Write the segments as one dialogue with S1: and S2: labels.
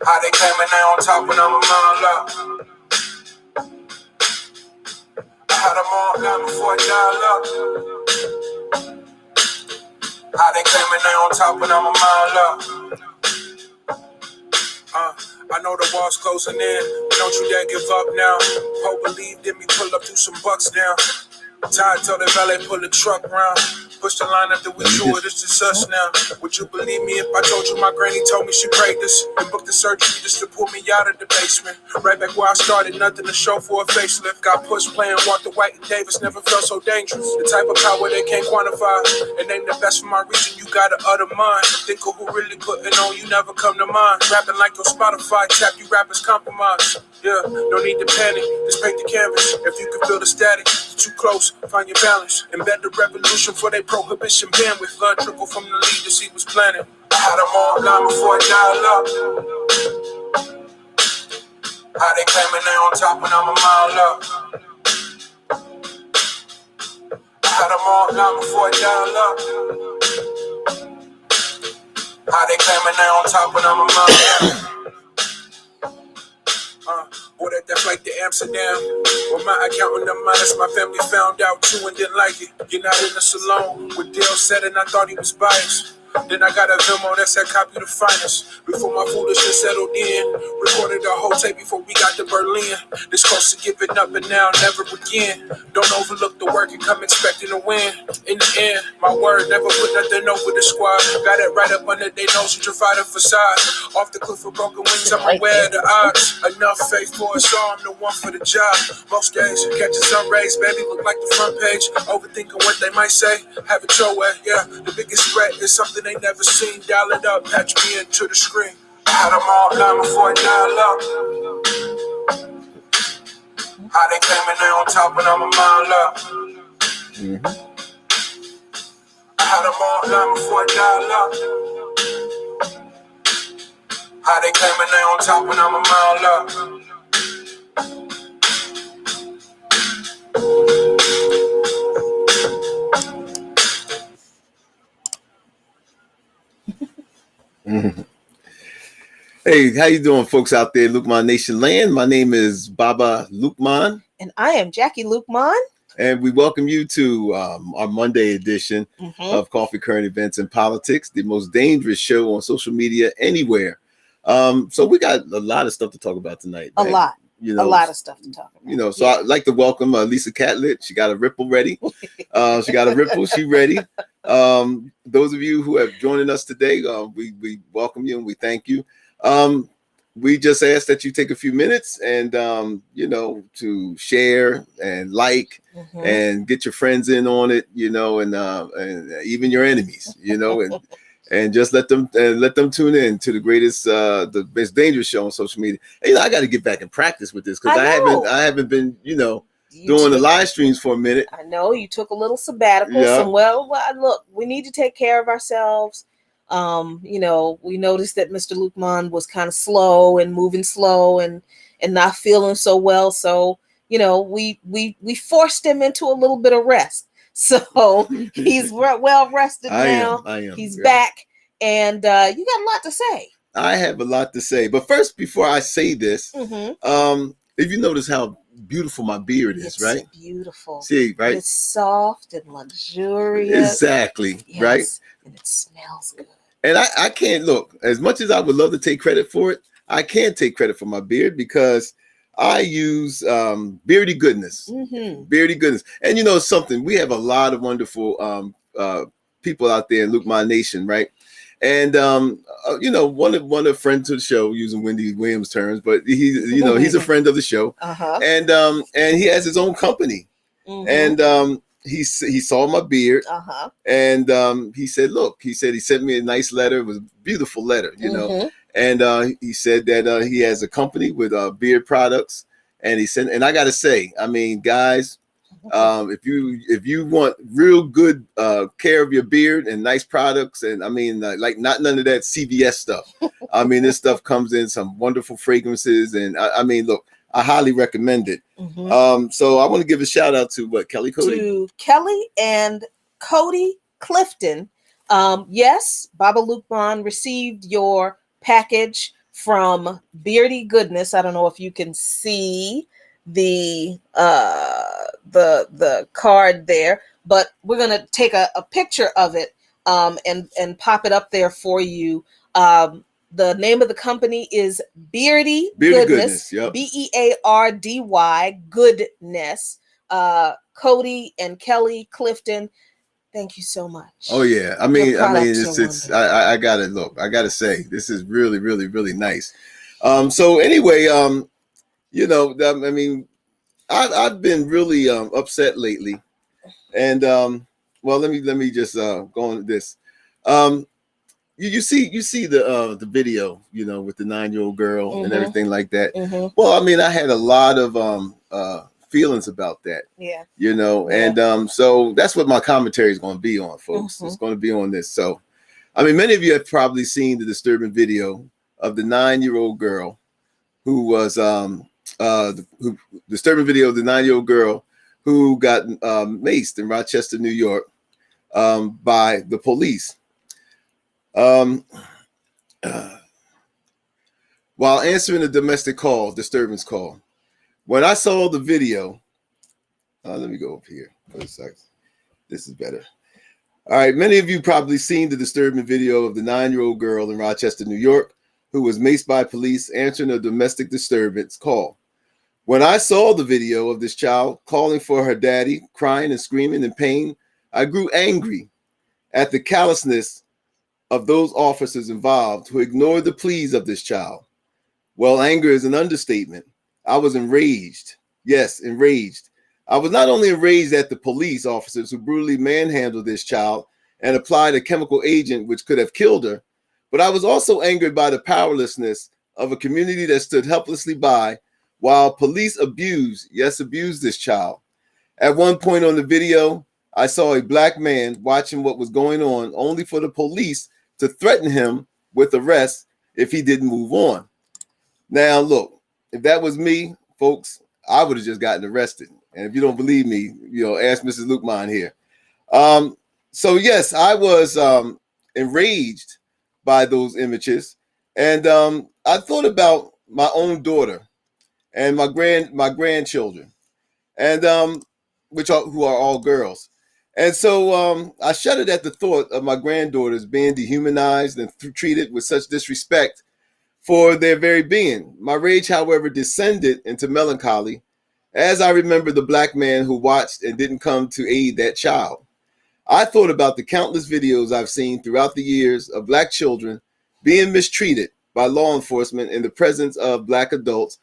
S1: How they came and they on top when I'm a mile up. I had them all down before I dial up. How they came and they on top when I'm a mile up. I know the wall's closing in, don't you dare give up now. Hope believed in me, pull up, do some bucks down. Tired till the valet pull the truck round. Push the line after we drew it, it's just us now. Would you believe me if I told you my granny told me she prayed this and booked the surgery just to pull me out of the basement? Right back where I started, nothing to show for a facelift. Got pushed playing Walter White and Davis, never felt so dangerous. The type of power they can't quantify. And name the best for my region, you gotta utter mine. Think of who really putting on, you never come to mind. Rapping like your Spotify, tap you rappers compromise. Yeah, no need to panic, just paint the canvas. If you can feel the static, too close, find your balance. Embed the revolution for their prohibition bandwidth. Blood trickle from the leaders he was planning. I had them all down before I dial up. How they claiming they on top when I'm a mile up. I had them all down before I dial up. How they claiming they on top when I'm a mile up. Or that flight to Amsterdam. Well, my accountant the minus my family found out too and didn't like it. You're not in this alone. With Dale said and I thought he was biased. Then I got a Vimo that said copy the finest. Before my foolishness settled in, recorded the whole tape before we got to Berlin. This close to giving up and now never again. Don't overlook the work and come expecting to win. In the end, my word, never put nothing over the squad. Got it right up under their nose to try the facade. Off the cliff with broken wings, I'm aware of the odds. Enough faith for us all, I'm the one for the job. Most days, catching sun rays, baby, look like the front page. Overthinking what they might say, have it your way, yeah. The biggest threat is something they never seen. Dial it up, patch me into the screen. I had them all down before I dial up. How they came and they on top when I'm a mile up. I had them all down before I dial up. How they came and they on top when I'm a mile up.
S2: Hey, how you doing, folks out there, Lukman Nation land? My name is Baba Lukman.
S3: And I am Jackie Lukman.
S2: And we welcome you to our Monday edition of Coffee, Current Events, and Politics, the most dangerous show on social media anywhere. So we got a lot of stuff to talk about tonight.
S3: Right? A lot of stuff to talk about.
S2: So I'd like to welcome Lisa Catlett. She got a ripple ready. She ready. Those of you who have joined us today, we welcome you and we thank you. We just ask that you take a few minutes and to share and like and get your friends in on it, and even your enemies, and just let them tune in to the greatest, the best dangerous show on social media. And, I got to get back and practice with this because I haven't been doing the live streams for a minute.
S3: I know you took a little sabbatical.
S2: Yeah.
S3: Well, look, we need to take care of ourselves. We noticed that Mr. Lukman was kind of slow and moving slow and not feeling so well. So, we forced him into a little bit of rest. So he's well rested now.
S2: I am.
S3: He's back, and you got a lot to say.
S2: I have a lot to say, but first, before I say this, if you notice how beautiful my beard is,
S3: it's
S2: right?
S3: Beautiful.
S2: See, right?
S3: It's soft and luxurious.
S2: Exactly.
S3: Yes.
S2: Right.
S3: And it smells good.
S2: And I can't look, as much as I would love to take credit for it, I can't take credit for my beard because I use beardy goodness. Beardy goodness. And something, we have a lot of wonderful people out there in Lukman Nation, right? And one of the friends of the show, using Wendy Williams' terms, but he's a friend of the show. And he has his own company. And he saw my beard, and he said, "Look," he sent me a nice letter. It was a beautiful letter, And he said that he has a company with beard products, and and I gotta say, I mean, guys, if you want real good care of your beard and nice products, and I mean, like not none of that CVS stuff. I mean, this stuff comes in some wonderful fragrances, and I mean, look. I highly recommend it. So I want to give a shout out to Kelly Cody?
S3: To Kelly and Cody Clifton. Yes, Baba Lukman received your package from Beardy Goodness. I don't know if you can see the card there, but we're gonna take a picture of it and pop it up there for you. The name of the company is Beardy Goodness.
S2: Yep.
S3: Beardy Goodness. Cody and Kelly Clifton, thank you so much.
S2: Oh yeah, I mean, it's I gotta look. I gotta say, this is really, really, really nice. So anyway, you know, I mean, I've been really upset lately, and well, let me just go on this. You see the video, you know, with the 9-year-old girl and everything like that. Well, I mean, I had a lot of feelings about that.
S3: Yeah.
S2: You know, and so that's what my commentary is going to be on, folks. It's going to be on this. So, I mean, many of you have probably seen the disturbing video of the 9-year-old girl who was disturbing video of the 9-year-old girl who got maced in Rochester, New York, by the police. While answering a domestic disturbance call. When I saw the video, let me go up here for a second. This is better. All right, many of you probably seen the disturbing video of the 9-year-old girl in Rochester, New York, who was maced by police answering a domestic disturbance call. When I saw the video of this child calling for her daddy, crying and screaming in pain, I grew angry at the callousness of those officers involved who ignored the pleas of this child. Well, anger is an understatement. I was enraged. Yes, enraged. I was not only enraged at the police officers who brutally manhandled this child and applied a chemical agent which could have killed her, but I was also angered by the powerlessness of a community that stood helplessly by while police abused this child. At one point on the video, I saw a black man watching what was going on only for the police to threaten him with arrest if he didn't move on. Now, look, if that was me, folks, I would have just gotten arrested. And if you don't believe me, you know, ask Mrs. Lukman here. So yes, I was enraged by those images, and I thought about my own daughter and my grandchildren, and who are all girls. And so I shuddered at the thought of my granddaughters being dehumanized and treated with such disrespect for their very being. My rage, however, descended into melancholy as I remembered the black man who watched and didn't come to aid that child. I thought about the countless videos I've seen throughout the years of black children being mistreated by law enforcement in the presence of black adults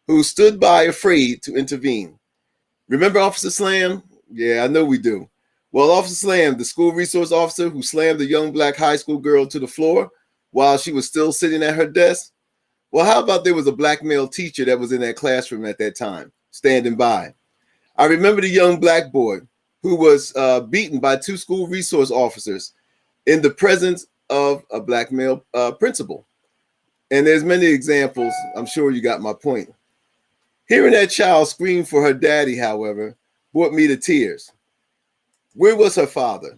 S2: who stood by afraid to intervene. Remember Officer Slam? Yeah, I know we do. Well, Officer Slam, the school resource officer who slammed a young black high school girl to the floor while she was still sitting at her desk? Well, how about there was a black male teacher that was in that classroom at that time, standing by? I remember the young black boy who was beaten by 2 school resource officers in the presence of a black male principal. And there's many examples. I'm sure you got my point. Hearing that child scream for her daddy, however, brought me to tears. Where was her father?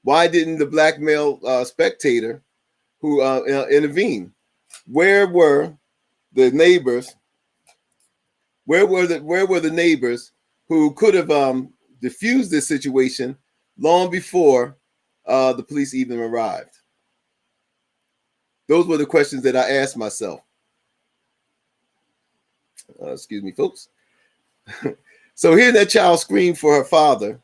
S2: Why didn't the black male spectator who intervene? Where were the neighbors? Where were the neighbors who could have diffused this situation long before the police even arrived? Those were the questions that I asked myself. Excuse me, folks. So hearing that child scream for her father,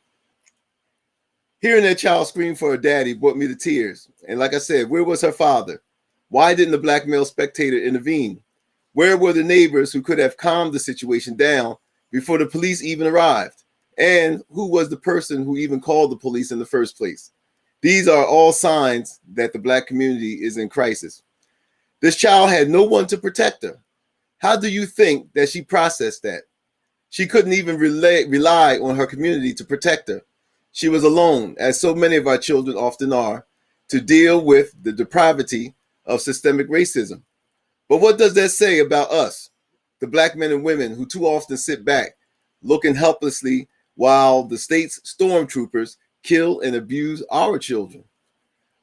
S2: hearing that child scream for her daddy brought me to tears. And like I said, where was her father? Why didn't the black male spectator intervene? Where were the neighbors who could have calmed the situation down before the police even arrived? And who was the person who even called the police in the first place? These are all signs that the black community is in crisis. This child had no one to protect her. How do you think that she processed that? She couldn't even rely on her community to protect her. She was alone, as so many of our children often are, to deal with the depravity of systemic racism. But what does that say about us, the black men and women who too often sit back, looking helplessly while the state's stormtroopers kill and abuse our children?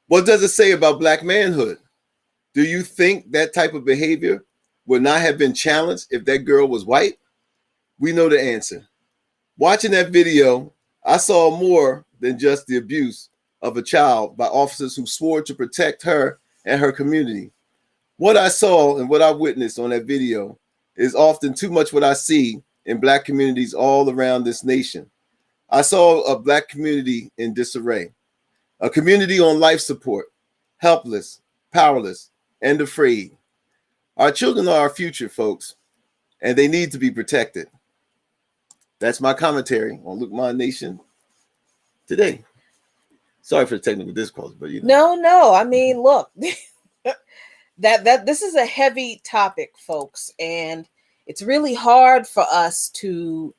S2: What does it say about black manhood? Do you think that type of behavior would not have been challenged if that girl was white? We know the answer. Watching that video, I saw more than just the abuse of a child by officers who swore to protect her and her community. What I saw and what I witnessed on that video is often too much what I see in Black communities all around this nation. I saw a Black community in disarray, a community on life support, helpless, powerless, and afraid. Our children are our future, folks, and they need to be protected. That's my commentary on Look My Nation today. Sorry for the technical difficulties, but
S3: No. I mean, look, that this is a heavy topic, folks, and it's really hard for us to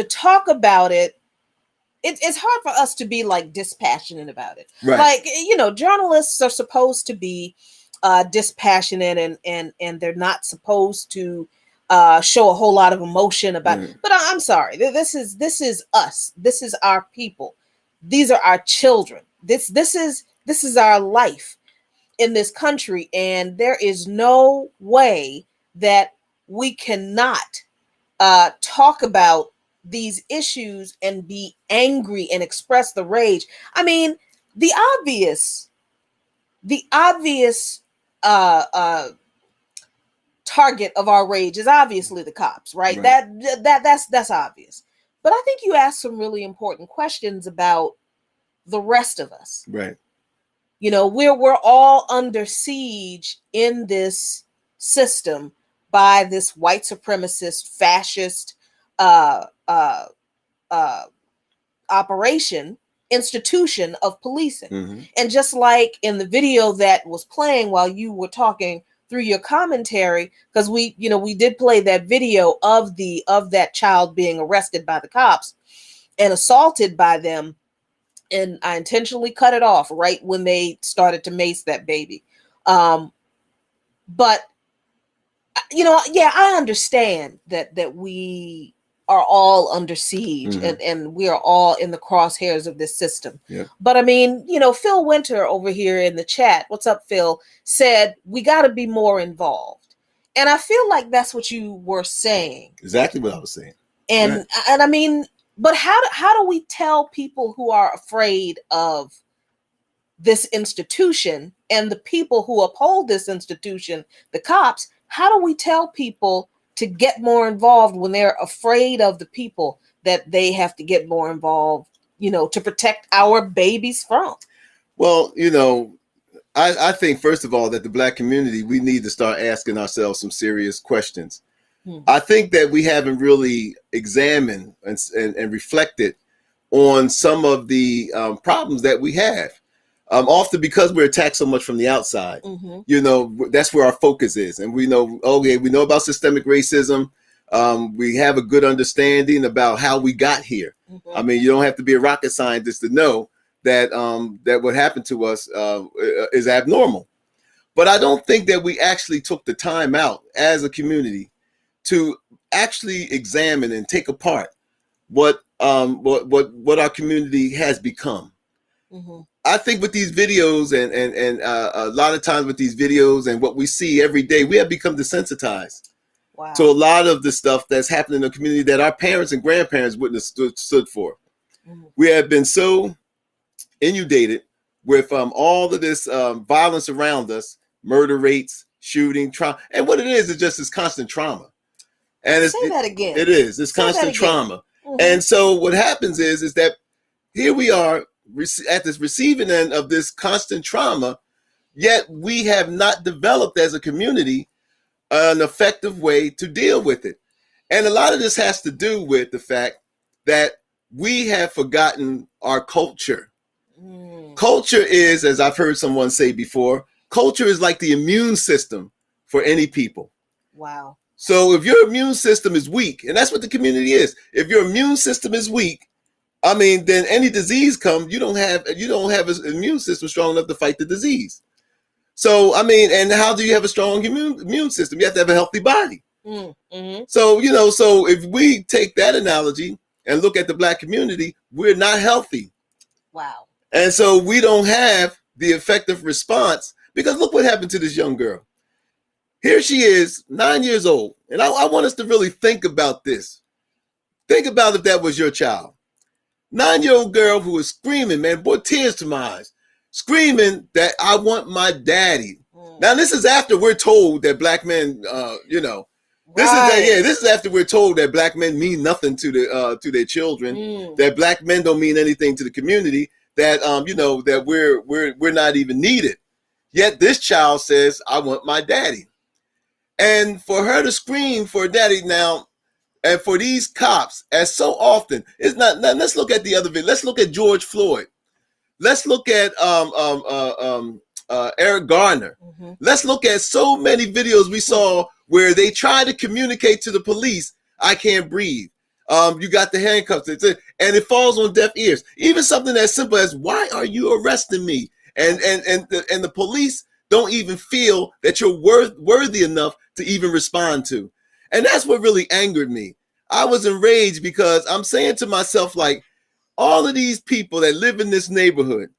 S3: talk about it. It's hard for us to be like dispassionate about it.
S2: Right.
S3: Like, journalists are supposed to be dispassionate and they're not supposed to show a whole lot of emotion about it. But I'm sorry, this is us. This is our people. These are our children. This is our life in this country, and there is no way that we cannot talk about these issues and be angry and express the rage. I mean, the obvious target of our rage is obviously the cops, right? That's obvious. But I think you asked some really important questions about the rest of us.
S2: Right.
S3: We're all under siege in this system by this white supremacist, fascist institution of policing. And just like in the video that was playing while you were talking through your commentary, because we did play that video of that child being arrested by the cops and assaulted by them, and I intentionally cut it off right when they started to mace that baby. But I understand that we are all under siege and we are all in the crosshairs of this system.
S2: Yeah.
S3: But I mean, Phil Winter over here in the chat, what's up, Phil, said we got to be more involved. And I feel like that's what you were saying.
S2: Exactly what I was saying.
S3: And I mean, but how do we tell people who are afraid of this institution and the people who uphold this institution, the cops, how do we tell people to get more involved when they're afraid of the people that they have to get more involved, to protect our babies from?
S2: Well, I think, first of all, that the Black community, we need to start asking ourselves some serious questions. I think that we haven't really examined and reflected on some of the problems that we have. Often because we're attacked so much from the outside, that's where our focus is. And we know about systemic racism. We have a good understanding about how we got here. I mean, you don't have to be a rocket scientist to know that that what happened to us is abnormal. But I don't think that we actually took the time out as a community to actually examine and take apart what our community has become. I think with these videos and a lot of times with these videos and what we see every day, we have become desensitized to a lot of the stuff that's happening in the community that our parents and grandparents wouldn't have stood for. We have been so inundated with all of this violence around us, murder rates, shooting, trauma, and what it is just this constant trauma. And
S3: Say that again.
S2: It is. It's constant trauma. And so what happens is that here we are at this receiving end of this constant trauma, yet we have not developed as a community an effective way to deal with it. And a lot of this has to do with the fact that we have forgotten our culture. Culture is, as I've heard someone say before, culture is like the immune system for any people.
S3: Wow.
S2: So if your immune system is weak, and that's what the community is, if your immune system is weak, I mean, then any disease comes, you don't have an immune system strong enough to fight the disease. So, I mean, and how do you have a strong immune system? You have to have a healthy body. So, so if we take that analogy and look at the Black community, we're not healthy.
S3: Wow.
S2: And so we don't have the effective response Because look what happened to this young girl. Here she is, 9 years old. And I want us to really think about this. Think about if that was your child. 9-year-old girl who was screaming, man, brought tears to my eyes, screaming that I want my daddy. Now, this is after we're told that black men, this is after we're told that black men mean nothing to their children, that black men don't mean anything to the community, that that we're not even needed. Yet this child says, I want my daddy. And for her to scream for daddy now, and for these cops, as so often, it's not. Now let's look at the other video. Let's look at George Floyd. Let's look at Eric Garner. Let's look at so many videos we saw where they try to communicate to the police, I can't breathe. You got the handcuffs, and it falls on deaf ears. Even something as simple as, why are you arresting me? And the police don't even feel that you're worthy enough to even respond to. And that's what really angered me. I was enraged because I'm saying to myself, like, all of these people that live in this neighborhood,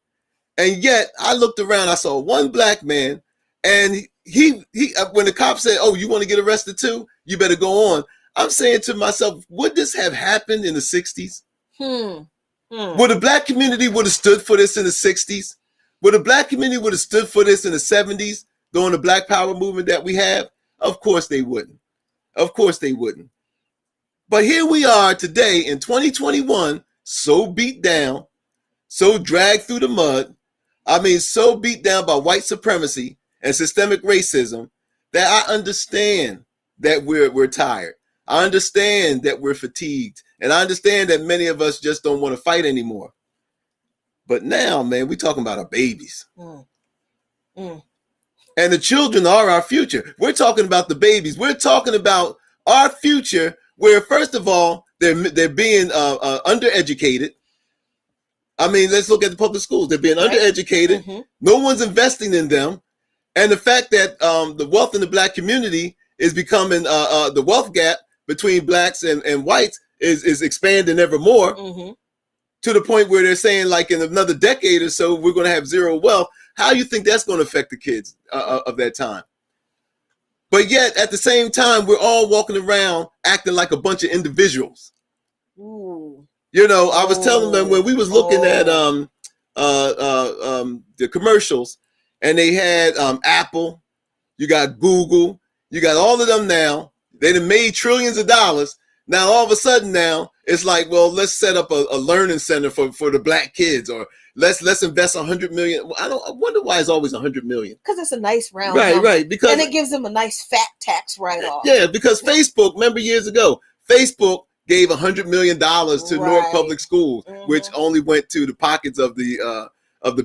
S2: and yet I looked around, I saw one black man, and he when the cop said, oh, you want to get arrested too? You better go on. I'm saying to myself, would this have happened in the 60s? Would the black community would have stood for this in the 60s? Would the black community would have stood for this in the 70s during the Black Power movement that we have? Of course they wouldn't. Of course they wouldn't. But here we are today in 2021, so beat down, so dragged through the mud. I mean, so beat down by white supremacy and systemic racism that I understand that we're tired. I understand that we're fatigued. And I understand that many of us just don't want to fight anymore. But now, man, we're talking about our babies. And the children are our future. We're talking about the babies. We're talking about our future where, first of all, they're being undereducated. I mean, let's look at the public schools. They're being undereducated. No one's investing in them. And the fact that the wealth in the black community is becoming the wealth gap between blacks and whites is expanding ever more to the point where they're saying, like, in another decade or so, we're going to have zero wealth. How do you think that's going to affect the kids of that time? But yet, at the same time, we're all walking around acting like a bunch of individuals. You know, I was telling them when we was looking at the commercials, and they had Apple, you got Google, you got all of them now. They done made trillions of dollars. Now, all of a sudden now, it's like, well, let's set up a learning center for the black kids, or let's invest $100 million. I wonder why it's always $100 million.
S3: Because it's a nice round number.
S2: Right. Because,
S3: and it gives them a nice fat tax write-off.
S2: Yeah, because Facebook, remember years ago, Facebook gave $100 million to Newark Public Schools, which only went to the pockets of the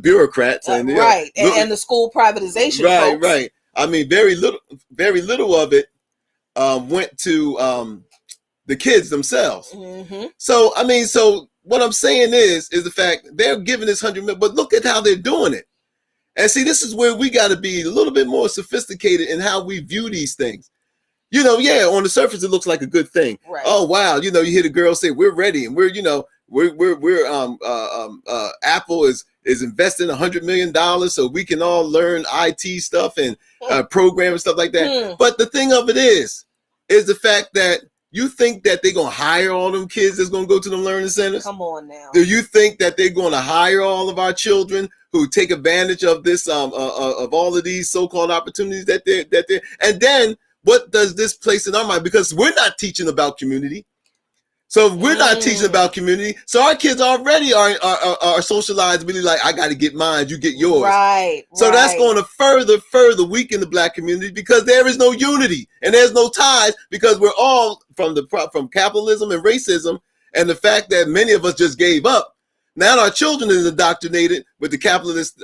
S2: bureaucrats and
S3: and the school privatization.
S2: Right. I mean, very little of it went to the kids themselves. So I mean, so what I'm saying is the fact they're giving this $100 million, but look at how they're doing it. And see, this is where we got to be a little bit more sophisticated in how we view these things. You know, yeah, on the surface it looks like a good thing. Oh wow, you know, you hear the girl say we're ready, and we're Apple is investing $100 million so we can all learn IT stuff and program and stuff like that. But the thing of it is the fact that you think that they're going to hire all them kids that's going to go to them learning centers?
S3: Come on now.
S2: Do you think that they're going to hire all of our children who take advantage of this, of all of these so-called opportunities that they're, and then what does this place in our mind? Because we're not teaching about community. So if we're not teaching about community, so our kids already are socialized really like, I got to get mine, you get yours. So that's going to further weaken the black community because there is no unity and there's no ties because we're all from capitalism and racism and the fact that many of us just gave up. Now our children is indoctrinated with the capitalist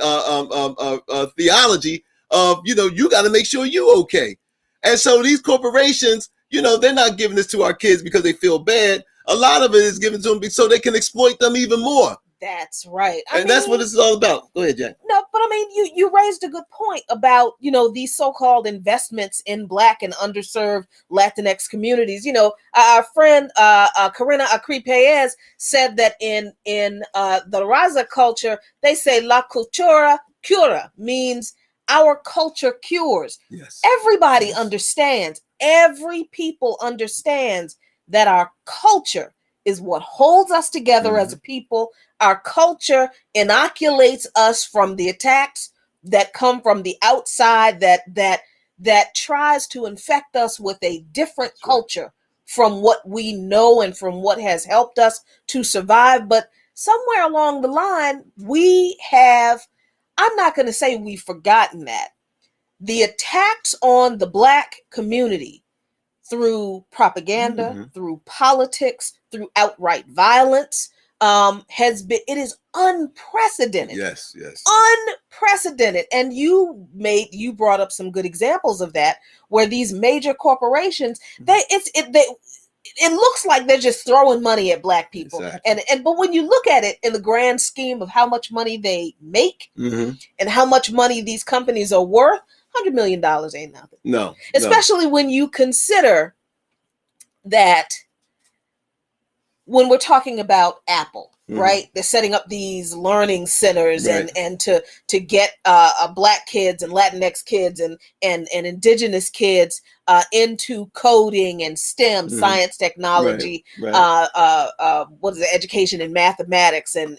S2: theology of, you know, you got to make sure you okay. And so these corporations, you know, they're not giving this to our kids because they feel bad. A lot of it is given to them so they can exploit them even more.
S3: That's right.
S2: I mean, that's what this is all about. Go ahead, Jack.
S3: No, but I mean, you raised a good point about, you know, these so-called investments in Black and underserved Latinx communities. You know, our friend Karina Acri-Payez said that in the Raza culture, they say la cultura cura, means our culture cures.
S2: Yes.
S3: Everybody understands. Every people understands that our culture is what holds us together as a people. Our culture inoculates us from the attacks that come from the outside, that tries to infect us with a different culture from what we know and from what has helped us to survive. But somewhere along the line, I'm not going to say we've forgotten that. The attacks on the Black community through propaganda, through politics, through outright violence, it is unprecedented.
S2: Yes, yes.
S3: Unprecedented. And you brought up some good examples of that, where these major corporations, it looks like they're just throwing money at Black people.
S2: Exactly.
S3: But when you look at it in the grand scheme of how much money they make and how much money these companies are worth, $100 million ain't nothing.
S2: No.
S3: Especially when you consider that when we're talking about Apple, right? They're setting up these learning centers and to get Black kids and Latinx kids and indigenous kids into coding and STEM, science, technology, what is it, education and mathematics, and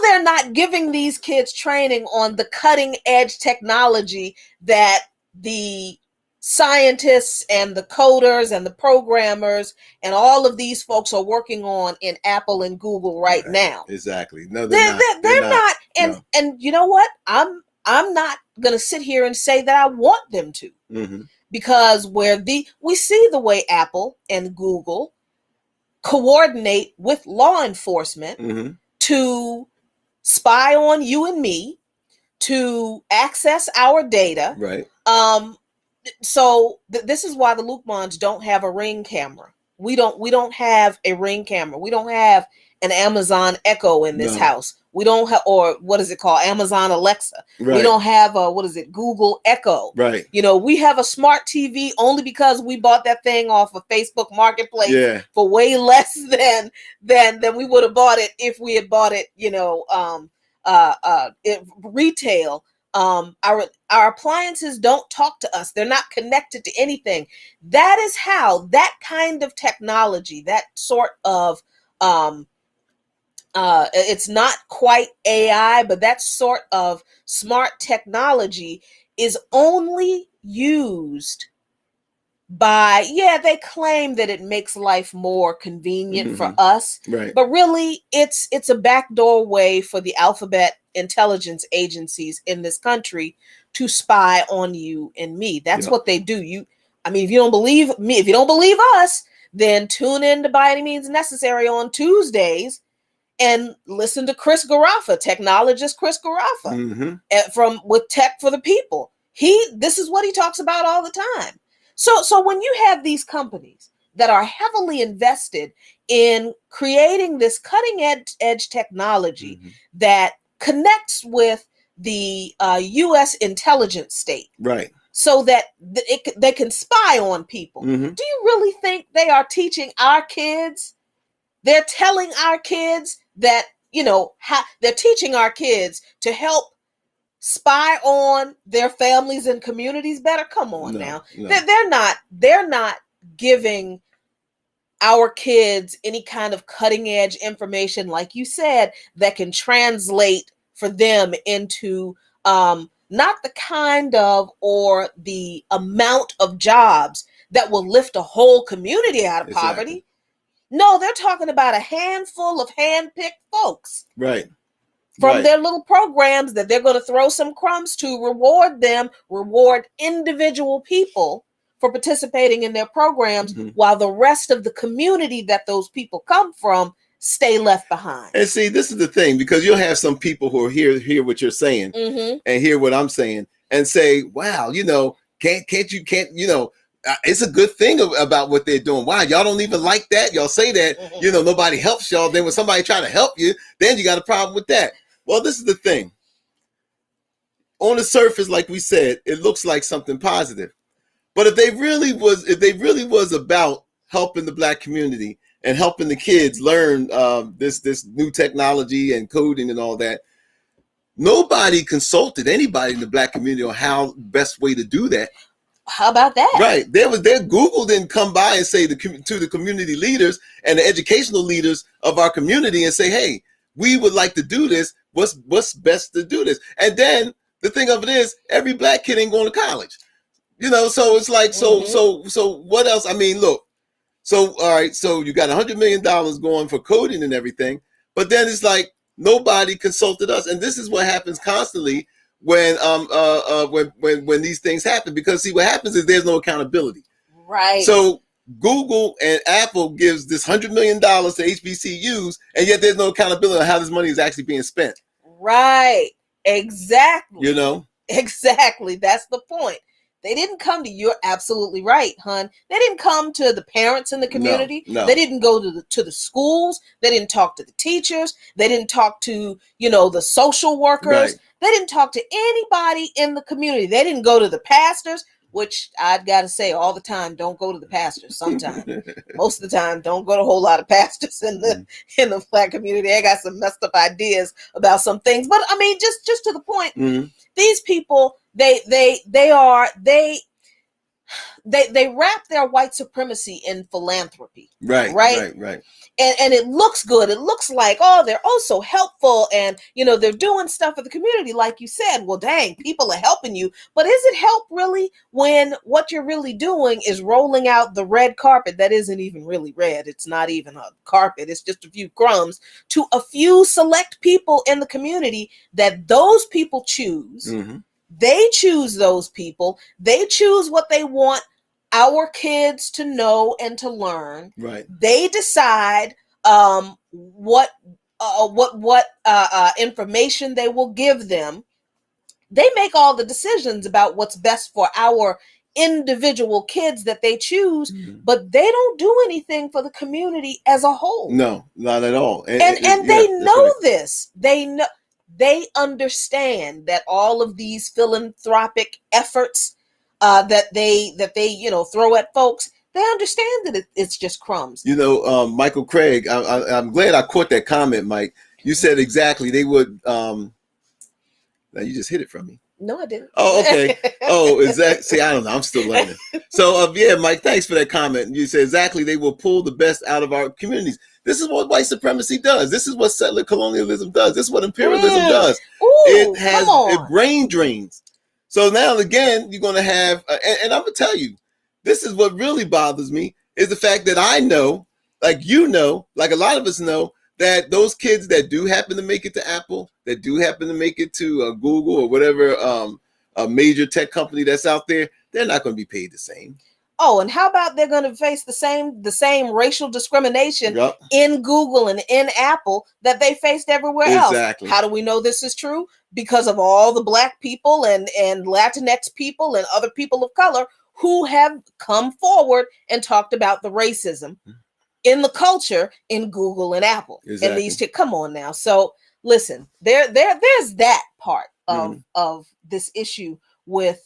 S3: they're not giving these kids training on the cutting edge technology that the scientists and the coders and the programmers and all of these folks are working on in Apple and Google right now.
S2: Exactly. No,
S3: they're not. And you know what? I'm not gonna sit here and say that I want them to, because we see the way Apple and Google coordinate with law enforcement to spy on you and me, to access our data.
S2: Right.
S3: So this is why the Lukmans don't have a Ring camera. We don't have a Ring camera. We don't have an Amazon Echo in this house. We don't have, or what is it called? Amazon Alexa.
S2: Right.
S3: We don't have Google Echo.
S2: Right.
S3: We have a smart TV only because we bought that thing off of Facebook Marketplace for way less than we would have bought it if we had bought it, retail. Our appliances don't talk to us. They're not connected to anything. That is how that kind of technology, that sort of it's not quite AI, but that sort of smart technology is only used by, they claim that it makes life more convenient for us, but really it's a backdoor way for the alphabet intelligence agencies in this country to spy on you and me. That's what they do. If you don't believe me, if you don't believe us, then tune in to By Any Means Necessary on Tuesdays and listen to Chris Garaffa, technologist Chris Garaffa, with Tech for the People. This is what he talks about all the time. So when you have these companies that are heavily invested in creating this cutting edge technology that connects with the U.S. intelligence state,
S2: right,
S3: so that they can spy on people. Do you really think they are teaching our kids? They're telling our kids that, they're teaching our kids to help spy on their families and communities better. Come on now. They're not giving our kids any kind of cutting edge information, like you said, that can translate for them into not the kind of or the amount of jobs that will lift a whole community out of poverty. No, they're talking about a handful of hand-picked folks.
S2: Right.
S3: From their little programs that they're going to throw some crumbs to, reward individual people for participating in their programs, while the rest of the community that those people come from stay left behind.
S2: And see, this is the thing, because you'll have some people who hear what you're saying and hear what I'm saying and say, wow, can't it's a good thing about what they're doing. Wow, y'all don't even like that. Y'all say that, nobody helps y'all. Then when somebody try to help you, then you got a problem with that. Well, this is the thing. On the surface, like we said, it looks like something positive. But if they really was about helping the Black community and helping the kids learn this new technology and coding and all that, Nobody consulted anybody in the Black community on how best way to do that.
S3: How about that?
S2: Right. Google didn't come by and say to the community leaders and the educational leaders of our community and say, hey, we would like to do this. What's best to do this? And then the thing of it is, every Black kid ain't going to college. So it's like, so what else? I mean, look, so, all right, so you got $100 million going for coding and everything, but then it's like, nobody consulted us. And this is what happens constantly when these things happen, because see, what happens is there's no accountability.
S3: Right.
S2: So Google and Apple gives this $100 million to HBCUs, and yet there's no accountability on how this money is actually being spent.
S3: Right. Exactly.
S2: Exactly.
S3: That's the point. They didn't come to, you're absolutely right, hon. They didn't come to the parents in the community.
S2: No.
S3: They didn't go to the schools. They didn't talk to the teachers. They didn't talk to, the social workers.
S2: Right.
S3: They didn't talk to anybody in the community. They didn't go to the pastors, which I've got to say all the time, don't go to the pastors sometimes. Most of the time, don't go to a whole lot of pastors in the Black community. They got some messed up ideas about some things. But I mean, just to the point, these people, they wrap their white supremacy in philanthropy.
S2: Right.
S3: And it looks good. It looks like, oh, they're so helpful, and they're doing stuff for the community, like you said. Well, dang, people are helping you, but is it help really when what you're really doing is rolling out the red carpet that isn't even really red? It's not even a carpet. It's just a few crumbs to a few select people in the community that those people choose.
S2: Mm-hmm.
S3: They choose those people. They choose what they want our kids to know and to learn.
S2: Right.
S3: They decide what information they will give them. They make all the decisions about what's best for our individual kids that they choose, but they don't do anything for the community as a whole.
S2: No, not at all.
S3: And they know this. They understand that all of these philanthropic efforts that they throw at folks, they understand that it's just crumbs.
S2: Michael Craig, I'm glad I caught that comment, Mike. You said exactly they would. Now you just hit it from me.
S3: No, I didn't.
S2: Oh, okay. Oh, is that? See, I don't know. I'm still learning. So, yeah, Mike, thanks for that comment. You said exactly they will pull the best out of our communities. This is what white supremacy does. This is what settler colonialism does. This is what imperialism does.
S3: Ooh,
S2: it brain drains. So now again, you're going to have, and I'm going to tell you, this is what really bothers me, is the fact that I know, like like a lot of us know, that those kids that do happen to make it to Apple, that do happen to make it to Google or whatever a major tech company that's out there, they're not going to be paid the same.
S3: Oh, and how about they're going to face the same racial discrimination in Google and in Apple that they faced everywhere else?
S2: Exactly.
S3: How do we know this is true? Because of all the Black people and Latinx people and other people of color who have come forward and talked about the racism in the culture in Google and Apple.
S2: Exactly.
S3: And these two, come on now. So listen, there's that part of this issue with,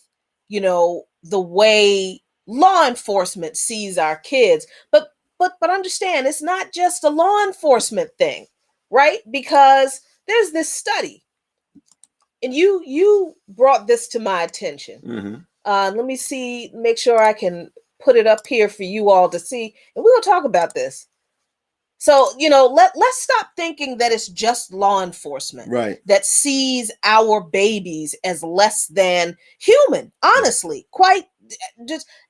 S3: the way law enforcement sees our kids. But understand, it's not just a law enforcement thing, right? Because there's this study, and you brought this to my attention. Let me make sure I can put it up here for you all to see, and we'll talk about this. So, let's stop thinking that it's just law enforcement that sees our babies as less than human. Honestly,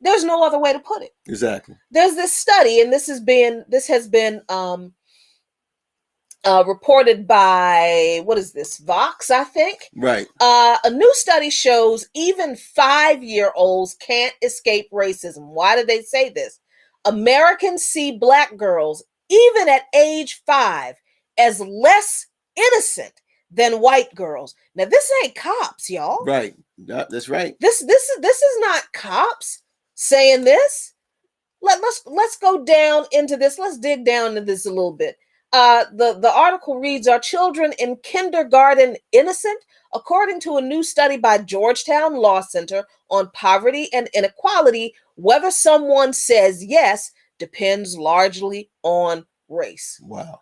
S3: there's no other way to put it.
S2: Exactly.
S3: There's this study, and this has been reported by, what is this, Vox, I think?
S2: Right.
S3: A new study shows even 5-year-olds can't escape racism. Why did they say this? Americans see Black girls, even at age 5, as less innocent than white girls. Now, this ain't cops, y'all.
S2: Right. That's right.
S3: This is not cops saying this. Let's go down into this. Let's dig down into this a little bit. The article reads, are children in kindergarten innocent? According to a new study by Georgetown Law Center on poverty and inequality, whether someone says yes depends largely on race.
S2: Wow.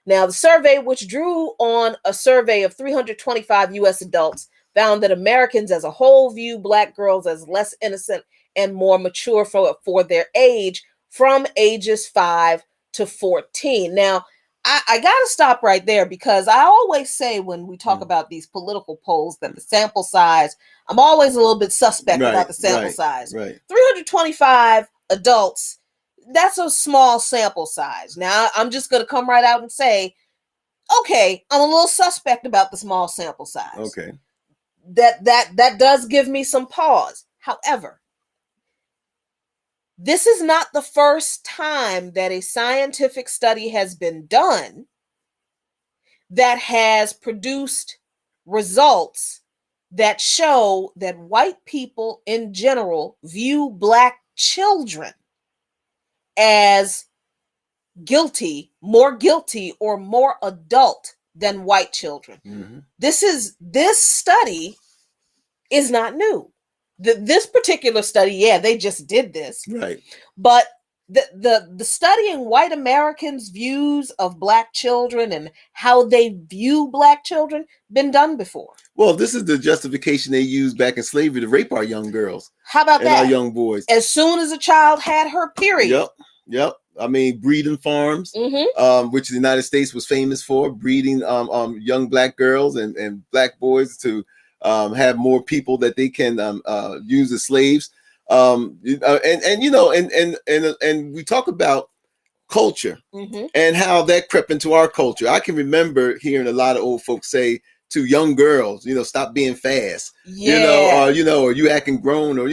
S3: Now, the survey, which drew on a survey of 325 U.S. adults, found that Americans as a whole view Black girls as less innocent and more mature for their age from ages 5 to 14. Now, I got to stop right there, because I always say when we talk about these political polls that the sample size, I'm always a little bit suspect about the sample size.
S2: Right.
S3: 325 adults, that's a small sample size. Now, I'm just going to come right out and say, okay, I'm a little suspect about the small sample size.
S2: Okay.
S3: That does give me some pause. However, this is not the first time that a scientific study has been done that has produced results that show that white people in general view Black children as more guilty or more adult than white children.
S2: Mm-hmm.
S3: This study is not new. This particular study, they just did this.
S2: Right.
S3: But the studying white Americans' views of Black children and how they view Black children been done before.
S2: Well, this is the justification they used back in slavery to rape our young girls.
S3: How about that?
S2: Our young boys.
S3: As soon as a child had her period.
S2: Yep. I mean, breeding farms, which the United States was famous for, breeding young Black girls and Black boys to have more people that they can use as slaves. And we talk about culture and how that crept into our culture. I can remember hearing a lot of old folks say to young girls, stop being fast, or you acting grown, or,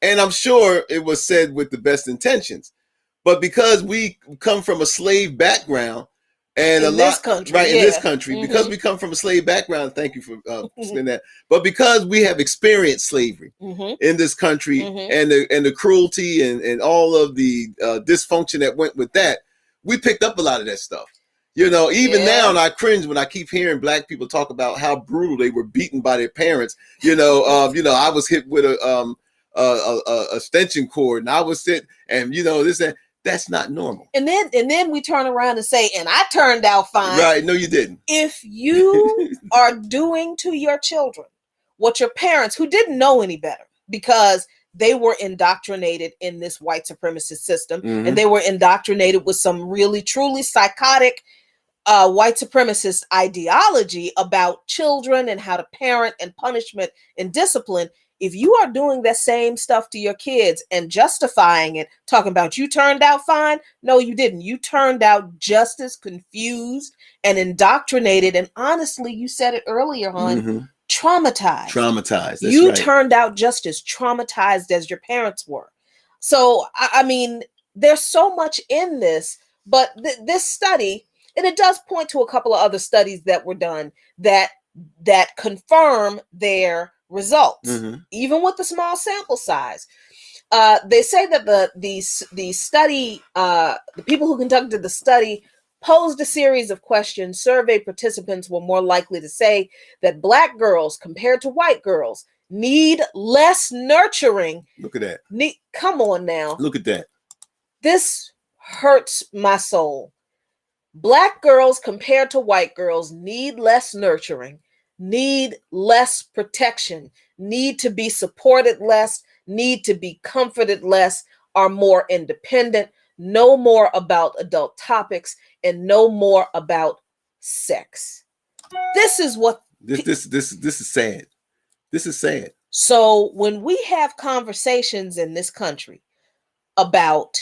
S2: and I'm sure it was said with the best intentions. But because we come from a slave background, and in this country, because we come from a slave background, thank you for saying that. But because we have experienced slavery in this country, and the cruelty and all of the dysfunction that went with that, we picked up a lot of that stuff. Even now, and I cringe when I keep hearing Black people talk about how brutal they were beaten by their parents. I was hit with a extension cord, and I was sit, and this and. That's not normal. And
S3: then we turn around and say, and I turned out fine.
S2: Right. No, you didn't.
S3: If you are doing to your children what your parents, who didn't know any better because they were indoctrinated in this white supremacist system, and they were indoctrinated with some really, truly psychotic white supremacist ideology about children and how to parent and punishment and discipline. If you are doing that same stuff to your kids and justifying it, talking about you turned out fine, no, you didn't. You turned out just as confused and indoctrinated. And honestly, you said it earlier, hon, traumatized.
S2: Traumatized. That's
S3: you
S2: right.
S3: turned out just as traumatized as your parents were. So, I mean, there's so much in this, but this study, and it does point to a couple of other studies that were done that confirm their results, even with the small sample size. They say that the study, the people who conducted the study posed a series of questions. Survey participants were more likely to say that Black girls compared to white girls need less nurturing.
S2: Look at that.
S3: Come on now.
S2: Look at that.
S3: This hurts my soul. Black girls compared to white girls need less nurturing, need less protection, need to be supported less, need to be comforted less, are more independent, know more about adult topics, and know more about sex. This is what
S2: this is sad. This is sad.
S3: So when we have conversations in this country about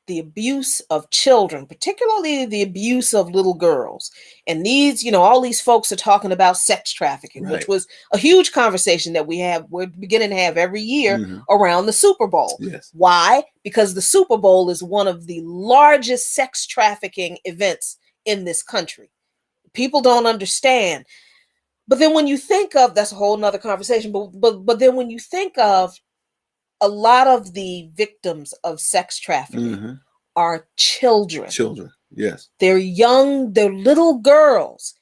S3: the abuse of children, particularly the abuse of little girls. And these, all these folks are talking about sex trafficking, which was a huge conversation that we're beginning to have every year around the Super Bowl.
S2: Yes.
S3: Why? Because the Super Bowl is one of the largest sex trafficking events in this country. People don't understand. But then when you think of, that's a whole nother conversation, but then when you think of a lot of the victims of sex trafficking are children.
S2: Children, yes.
S3: They're young, they're little girls,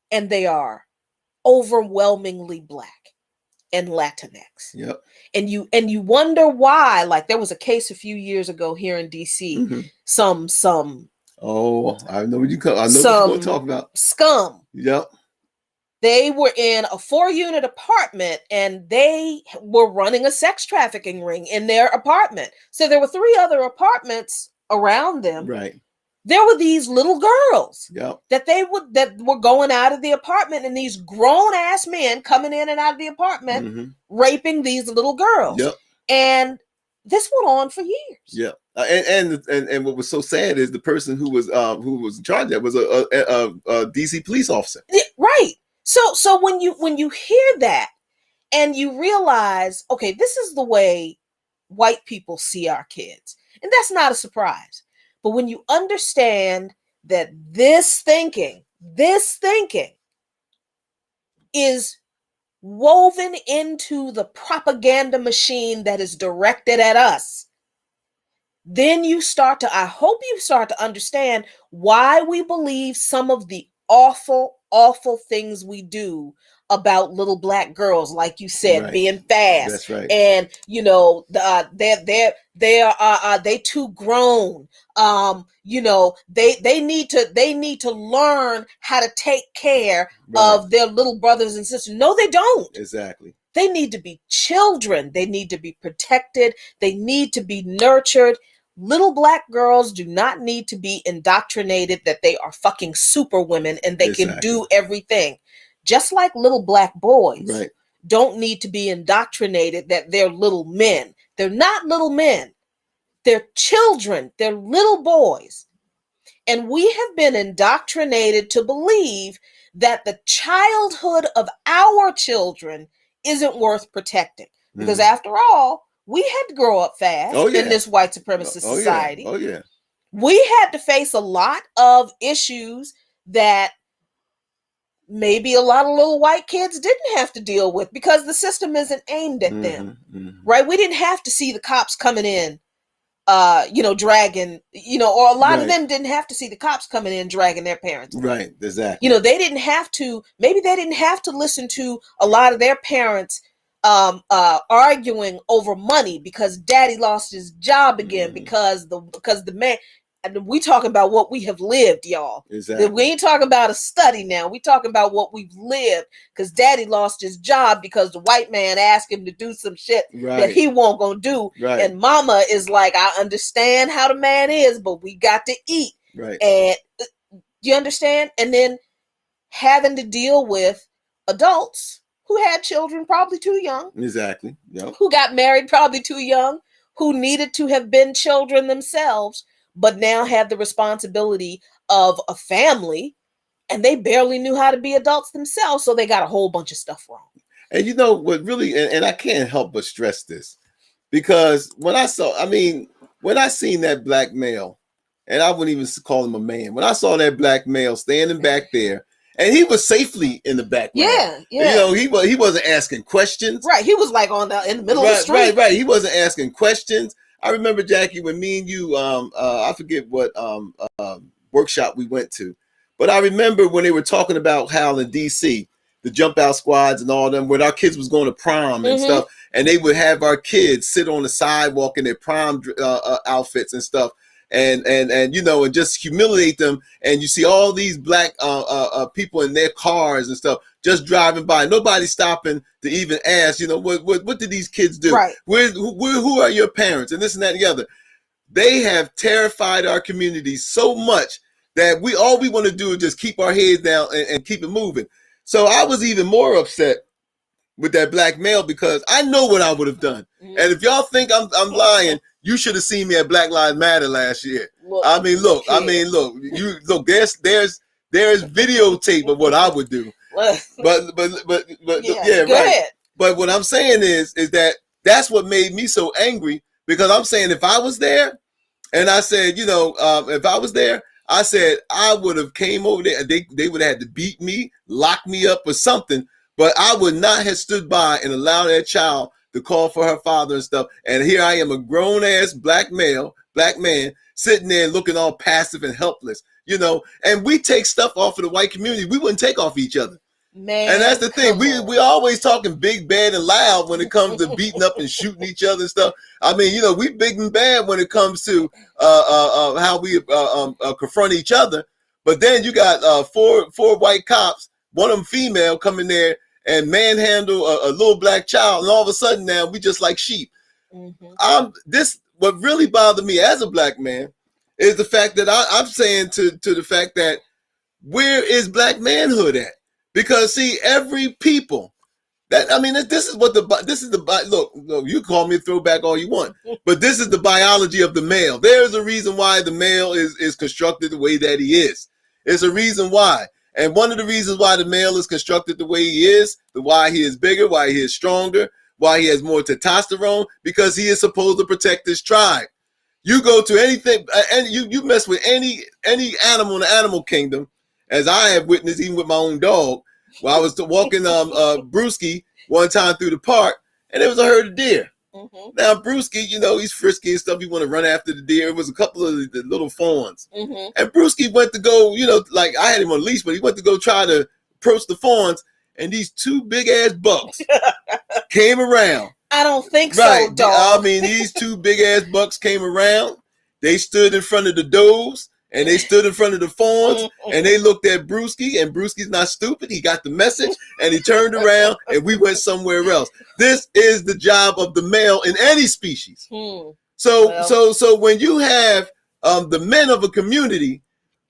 S3: and they are overwhelmingly Black and Latinx.
S2: Yep.
S3: And you wonder why. Like there was a case a few years ago here in DC. Some
S2: Oh, I know what you call. I know what you're
S3: Some
S2: going to talk about.
S3: scum.
S2: Yep.
S3: They were in a 4-unit apartment and they were running a sex trafficking ring in their apartment. So there were 3 other apartments around them.
S2: Right.
S3: There were these little girls
S2: Yep.
S3: that were going out of the apartment, and these grown ass men coming in and out of the apartment, raping these little girls.
S2: Yep.
S3: And this went on for years.
S2: Yeah. And what was so sad is the person who was in charge of that was a DC police officer.
S3: Yeah, right. So when you hear that and you realize, okay, this is the way white people see our kids, and that's not a surprise. But when you understand that this thinking is woven into the propaganda machine that is directed at us, then I hope you start to understand why we believe some of the awful, awful things we do about little black girls, like you said,
S2: Right.
S3: being fast.
S2: That's right.
S3: And they too grown. They need to learn how to take care of their little brothers and sisters. No, they don't.
S2: Exactly.
S3: They need to be children. They need to be protected. They need to be nurtured. Little black girls do not need to be indoctrinated that they are fucking super women and they can do everything. Just like little black boys don't need to be indoctrinated that they're little men. They're not little men. They're children. They're little boys. And we have been indoctrinated to believe that the childhood of our children isn't worth protecting. Because after all, we had to grow up fast in this white supremacist society.
S2: Oh, yeah.
S3: We had to face a lot of issues that maybe a lot of little white kids didn't have to deal with because the system isn't aimed at them, right? We didn't have to see the cops coming in, dragging, or a lot of them didn't have to see the cops coming in dragging their parents.
S2: Right, exactly.
S3: They didn't have to listen to a lot of their parents arguing over money because daddy lost his job again because the man. And we talking about what we have lived, y'all.
S2: Exactly.
S3: We ain't talking about a study now. We talking about what we've lived because daddy lost his job because the white man asked him to do some shit that he won't gonna do.
S2: Right.
S3: And mama is like, I understand how the man is, but we got to eat.
S2: Right.
S3: And you understand? And then having to deal with adults who had children probably too young.
S2: Exactly. Yep.
S3: Who got married probably too young, who needed to have been children themselves, but now have the responsibility of a family, and they barely knew how to be adults themselves, so they got a whole bunch of stuff wrong.
S2: And you know what really, and I can't help but stress this, because when I seen that black male, and I wouldn't even call him a man, when I saw that black male standing back there, and he was safely in the background.
S3: Yeah.
S2: He wasn't asking questions.
S3: Right. He was like in the middle of the street.
S2: Right. He wasn't asking questions. I remember, Jackie, when me and you, I forget what workshop we went to, but I remember when they were talking about how in DC, the jump out squads and all them, when our kids was going to prom and stuff, and they would have our kids sit on the sidewalk in their prom outfits and stuff, and just humiliate them. And you see all these black people in their cars and stuff just driving by, nobody stopping to even ask, what did these kids do?
S3: Right.
S2: Who are your parents? And this and that and the other. They have terrified our community so much that all we want to do is just keep our heads down and keep it moving. So I was even more upset with that black male because I know what I would have done. And if y'all think I'm lying, you should have seen me at Black Lives Matter last year. Look, there's videotape of what I would do. But yeah, right.
S3: Ahead.
S2: But what I'm saying is that that's what made me so angry, because I'm saying if I was there, and I said, if I was there, I said I would have came over there and they would have had to beat me, lock me up or something, but I would not have stood by and allowed that child to call for her father and stuff. And here I am, a grown ass black man, sitting there looking all passive and helpless, and we take stuff off of the white community we wouldn't take off each other.
S3: Man,
S2: and that's the thing.
S3: come
S2: We
S3: on.
S2: always talking big, bad, and loud when it comes to beating up and shooting each other and stuff. I mean, you know, we big and bad when it comes to how we confront each other. But then you got four white cops, one of them female, come in there and manhandle a little black child, and all of a sudden now we just like sheep. This what really bothered me as a black man is the fact that I'm saying to the fact that where is black manhood at? Because see, every people that I mean, this is the look. You call me throwback all you want, but this is the biology of the male. There's a reason why the male is constructed the way that he is. There's a reason why, and one of the reasons why the male is constructed the way he is, why he is bigger, why he is stronger, why he has more testosterone, because he is supposed to protect his tribe. You go to anything, and you mess with any animal in the animal kingdom, as I have witnessed, even with my own dog. While I was walking Brewski one time through the park, and there was a herd of deer. Now Brewski, you know, he's frisky and stuff. He want to run after the deer. It was a couple of the little fawns, and Brewski went to go, you know, like I had him on a leash, but he went to go try to approach the fawns, and these two big ass bucks came around.
S3: I don't think so, dog.
S2: I mean, these two big ass bucks came around. They stood in front of the does, and they stood in front of the fawns, and they looked at Brewski, and Brewski's not stupid. He got the message, and he turned around, and we went somewhere else. This is the job of the male in any species. So when you have the men of a community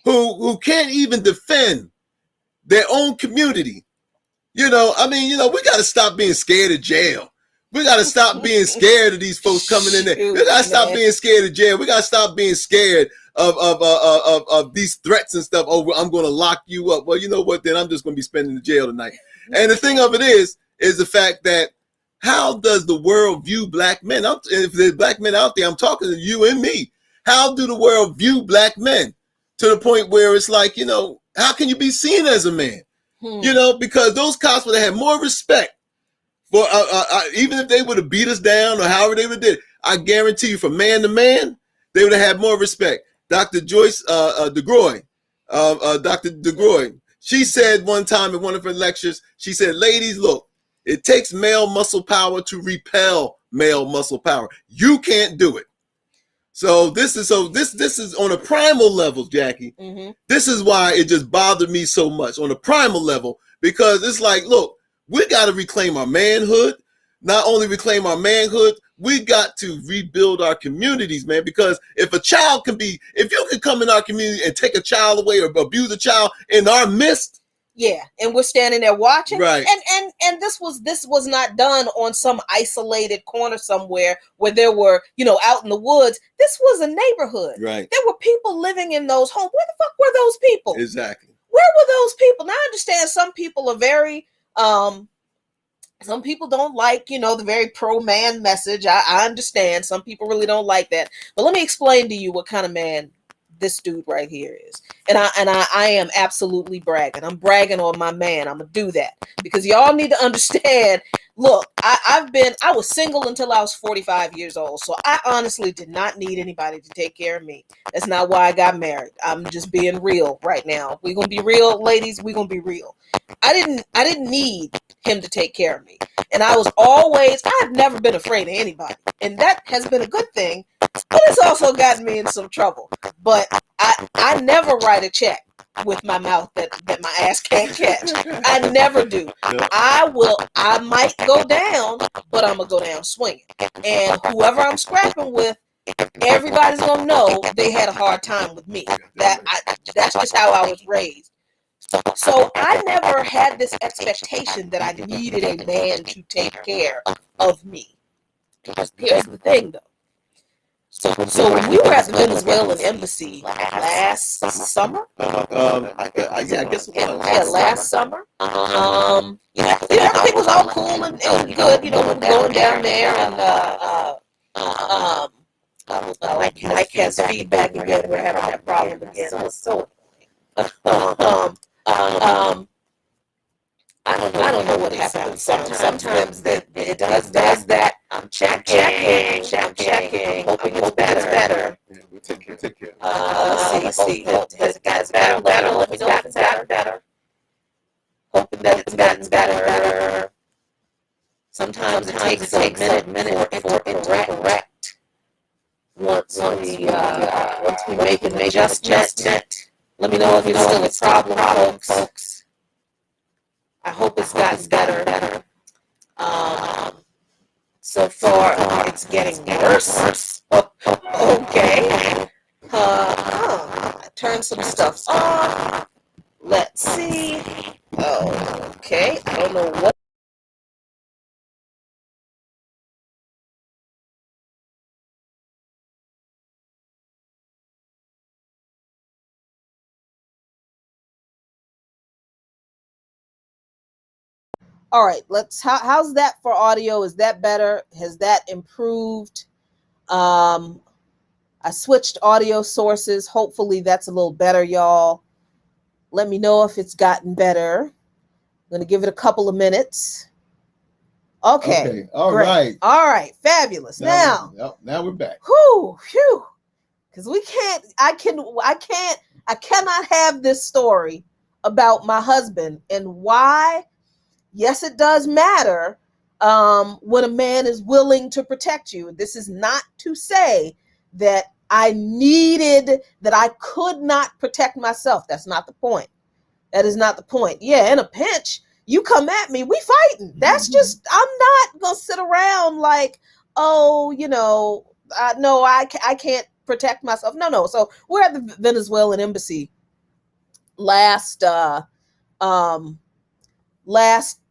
S2: who can't even defend their own community, you know, I mean, you know, we got to stop being scared of jail. We got to stop being scared of these folks coming in there. We got to stop being scared of jail. We got to stop being scared of these threats and stuff. Oh, I'm going to lock you up. Well, you know what? Then I'm just going to be spending the jail tonight. And the thing of it is the fact that how does the world view black men? If there's black men out there, I'm talking to you and me. How do the world view black men to the point where it's like, you know, how can you be seen as a man? You know, because those cops would have had more respect for even if they would have beat us down or however they would have did. I guarantee you, from man to man, they would have had more respect. Dr. Joyce DeGroy, Dr. DeGroy, she said one time in one of her lectures, she said, ladies, look, it takes male muscle power to repel male muscle power. You can't do it. So this is on a primal level, Jackie. This is why it just bothered me so much on a primal level, because it's like, look, we got to reclaim our manhood. Not only reclaim our manhood, we got to rebuild our communities, man. Because if you can come in our community and take a child away or abuse a child in our midst,
S3: yeah, and we're standing there watching,
S2: right?
S3: And this was not done on some isolated corner somewhere where there were, you know, out in the woods. This was a neighborhood,
S2: right?
S3: There were people living in those homes. Where the fuck were those people?
S2: Exactly.
S3: Where were those people? Now I understand some people are very some people don't like, you know, the very pro-man message. I understand. Some people really don't like that. But let me explain to you what kind of man this dude right here is. And I am absolutely bragging. I'm bragging on my man. I'm gonna do that because y'all need to understand. Look, I was single until I was 45 years old. So I honestly did not need anybody to take care of me. That's not why I got married. I'm just being real right now. We're gonna be real, ladies. We're gonna be real. I didn't need him to take care of me. And I've never been afraid of anybody. And that has been a good thing, but it's also gotten me in some trouble. But I never write a check with my mouth that my ass can't catch. I never do. I might go down, but I'm gonna go down swinging. And whoever I'm scrapping with, everybody's gonna know they had a hard time with me. That's just how I was raised. So I never had this expectation that I needed a man to take care of me. Here's the thing, though. So when we were at the Venezuelan embassy last summer,
S2: I guess
S3: last summer, everything was all cool and good. You know, we were going down there, and Mike has feedback again. We're having that problem again. So I don't know what happens. Sometimes it does that. I'm checking, hoping it's better.
S2: Yeah, we take care.
S3: Let's see. Has it gotten better? Let me know if it's gotten better. Hoping that it's takes a minute for it to correct. Once we make an adjustment, let me know if it's still a problem, folks. I hope it's gotten better. So far, it's getting worse. Okay. I turned some stuff off. Let's see. Oh, okay. I don't know what. All right, how's that for audio? Is that better? Has that improved? I switched audio sources. Hopefully that's a little better, y'all. Let me know if it's gotten better. I'm going to give it a couple of minutes. Okay.
S2: All
S3: great.
S2: right.
S3: All right. Fabulous. Now
S2: we're back.
S3: Whew. Because I cannot have this story about my husband and why. Yes, it does matter when a man is willing to protect you. This is not to say that I could not protect myself. That's not the point. That is not the point. Yeah, in a pinch, you come at me, we fighting. That's just, I'm not going to sit around like, oh, no, I can't protect myself. No. So we're at the Venezuelan embassy last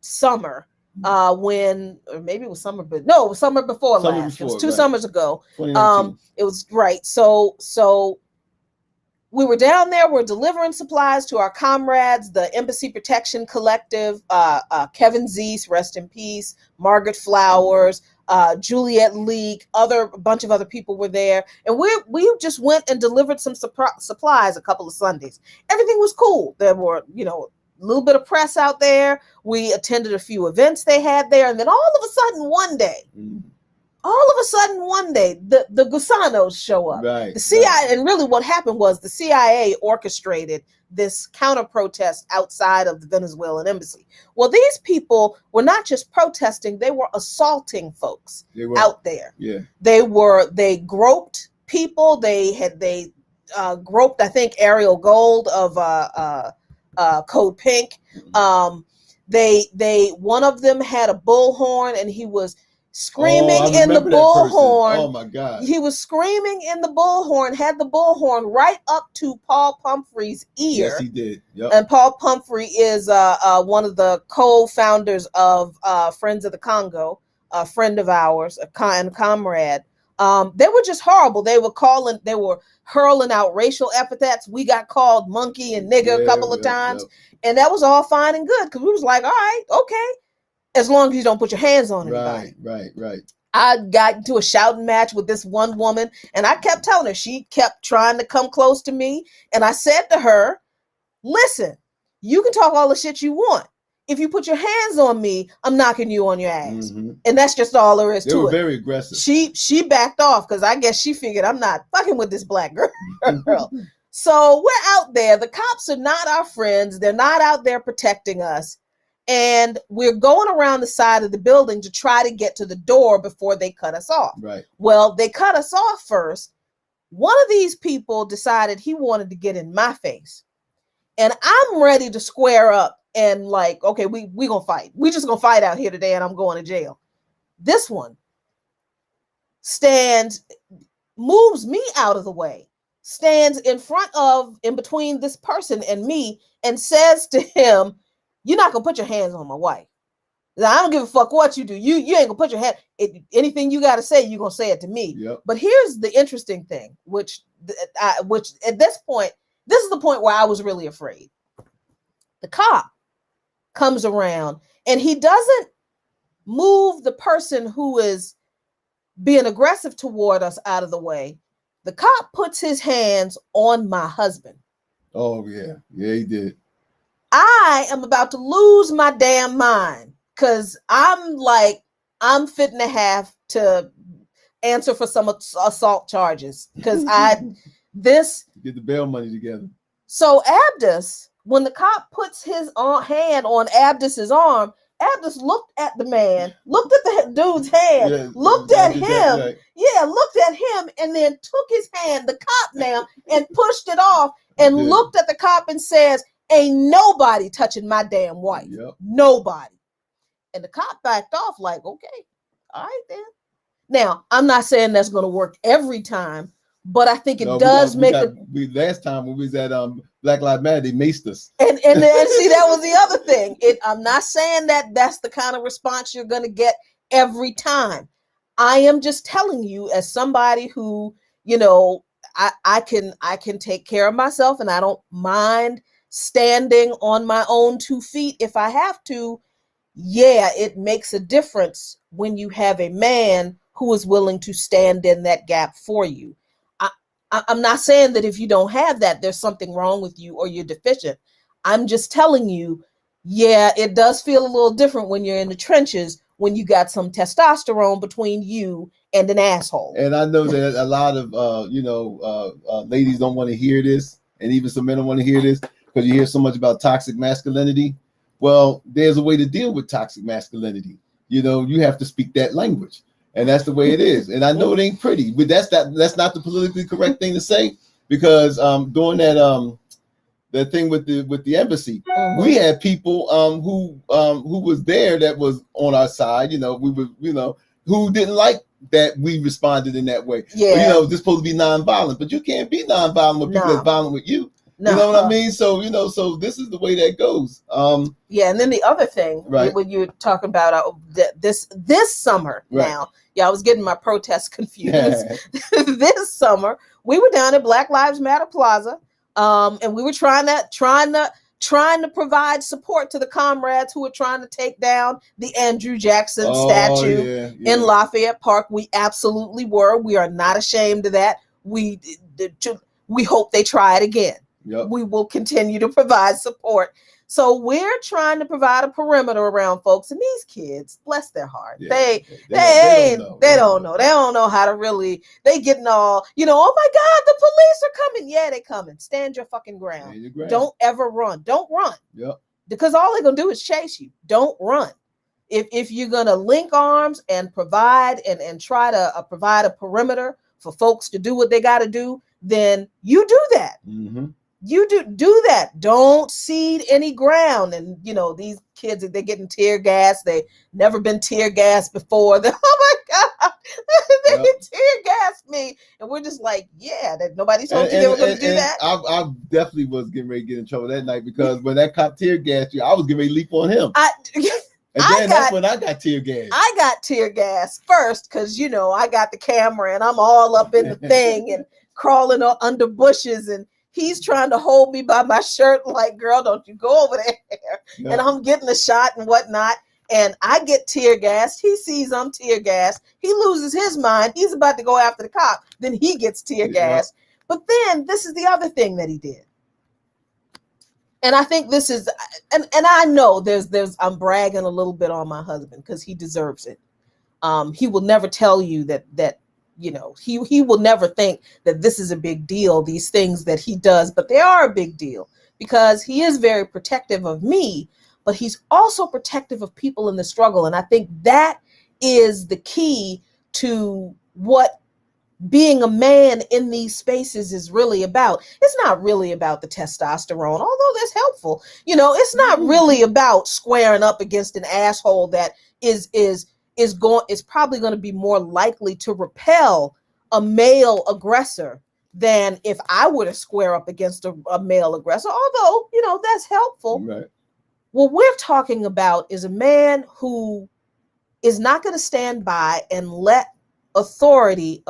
S3: summer, when, or maybe it was summer, but no, it was summer before last. It was two summers ago. It was right. So we were down there. We're delivering supplies to our comrades, the Embassy Protection Collective, Kevin Zeese, rest in peace, Margaret Flowers, Juliet Leak, a bunch of other people were there. And we just went and delivered some supplies a couple of Sundays. Everything was cool. There were, a little bit of press out there. We attended a few events they had there. And then all of a sudden one day, the Gusanos show up.
S2: Right,
S3: the CIA, and really what happened was the CIA orchestrated this counter protest outside of the Venezuelan embassy. Well, these people were not just protesting, they were assaulting folks out there.
S2: Yeah.
S3: They groped people. They groped, I think, Ariel Gold of Code Pink. One of them had a bullhorn and he was screaming in the bullhorn.
S2: Oh my God.
S3: He was screaming in the bullhorn, had the bullhorn right up to Paul Pumphrey's ear.
S2: Yes, he did. Yep.
S3: And Paul Pumphrey is one of the co-founders of Friends of the Congo, a friend of ours, a comrade. They were just horrible. They were hurling out racial epithets. We got called monkey and nigger a couple of times. And that was all fine and good because we was like, all right, okay. As long as you don't put your hands on anybody.
S2: Right.
S3: I got into a shouting match with this one woman, and I kept telling her, she kept trying to come close to me. And I said to her, listen, you can talk all the shit you want. If you put your hands on me, I'm knocking you on your ass. Mm-hmm. And that's just all there is to it.
S2: They were very aggressive.
S3: She backed off because I guess she figured I'm not fucking with this black girl. So we're out there. The cops are not our friends. They're not out there protecting us. And we're going around the side of the building to try to get to the door before they cut us off.
S2: Right.
S3: Well, they cut us off first. One of these people decided he wanted to get in my face. And I'm ready to square up and like, okay, we gonna fight. We just gonna fight out here today and I'm going to jail. This one moves me out of the way, stands in between this person and me and says to him, you're not gonna put your hands on my wife. I don't give a fuck what you do. You ain't gonna put your hand. Anything you gotta say, you're gonna say it to me.
S2: Yep.
S3: But here's the interesting thing, which at this point, this is the point where I was really afraid. The cop comes around and he doesn't move the person who is being aggressive toward us out of the way. The cop puts his hands on my husband.
S2: Oh yeah, he did.
S3: I am about to lose my damn mind because I'm fitting to have to answer for some assault charges because
S2: get the bail money together.
S3: So Abdus, when the cop puts his hand on Abdus's arm, Abdus looked at the man, looked at the dude's hand,
S2: Yeah,
S3: looked
S2: I
S3: at
S2: did
S3: him,
S2: that, right.
S3: looked at him, and then took his hand, the cop now, and pushed it off and
S2: Yeah.
S3: looked at the cop and says, "Ain't nobody touching my damn wife.
S2: Yep.
S3: Nobody." And the cop backed off like, "Okay, all right then." Now, I'm not saying that's going to work every time, but I think it does make a.
S2: Last time when we was at Black Lives Matter, they maced us.
S3: And see, that was the other thing. I'm not saying that that's the kind of response you're going to get every time. I am just telling you, as somebody who, I can take care of myself, and I don't mind standing on my own 2 feet if I have to. Yeah, it makes a difference when you have a man who is willing to stand in that gap for you. I'm not saying that if you don't have that, there's something wrong with you or you're deficient. I'm just telling you, yeah, it does feel a little different when you're in the trenches, when you got some testosterone between you and an asshole.
S2: And I know that a lot of ladies don't want to hear this, and even some men don't want to hear this because you hear so much about toxic masculinity. Well, there's a way to deal with toxic masculinity. You have to speak that language. And that's the way it is. And I know it ain't pretty, but that's not the politically correct thing to say, because during that thing with the embassy, we had people who was there that was on our side. Who didn't like that we responded in that way.
S3: Yeah.
S2: But, this supposed to be nonviolent, but you can't be nonviolent with people that's violent with you. You know what I mean? So so this is the way that goes.
S3: Yeah, and then the other thing,
S2: right,
S3: when you're talking about this summer, right. Now, I was getting my protests confused. This summer, we were down at Black Lives Matter Plaza, and we were trying to provide support to the comrades who were trying to take down the Andrew Jackson statue in Lafayette Park. We absolutely were. We are not ashamed of that. We hope they try it again. Yep. We will continue to provide support. So we're trying to provide a perimeter around folks, and these kids, bless their heart, they don't know. They don't know how to really. They getting all, oh my God, the police are coming. Yeah, they coming. Stand your fucking ground. Don't ever run. Don't run. Yep. Because all they're gonna do is chase you. Don't run. If you're gonna link arms and provide and try to provide a perimeter for folks to do what they got to do, then you do that. Mm-hmm. You do that. Don't cede any ground. And these kids, they're getting tear gas. They never been tear gassed before. Oh my God, they tear gassed me, and we're just like, yeah, that nobody told you they were going to do that.
S2: I definitely was getting ready to get in trouble that night, because when that cop tear gassed you, I was getting ready to leap on him. That's when I got tear gas.
S3: I got tear gas first because I got the camera and I'm all up in the thing and crawling under bushes, and he's trying to hold me by my shirt like, girl, don't you go over there. No. And I'm getting a shot and whatnot. And I get tear gassed. He sees I'm tear gassed. He loses his mind. He's about to go after the cop. Then he gets tear gassed. But then this is the other thing that he did. And I think this is, and I know there's I'm bragging a little bit on my husband because he deserves it. He will never tell you that he will never think that this is a big deal, these things that he does, but they are a big deal because he is very protective of me, but he's also protective of people in the struggle. And I think that is the key to what being a man in these spaces is really about. It's not really about the testosterone, although that's helpful. It's not really about squaring up against an asshole that is probably going to be more likely to repel a male aggressor than if I were to square up against a male aggressor, although, that's helpful. Right. What we're talking about is a man who is not going to stand by and let authority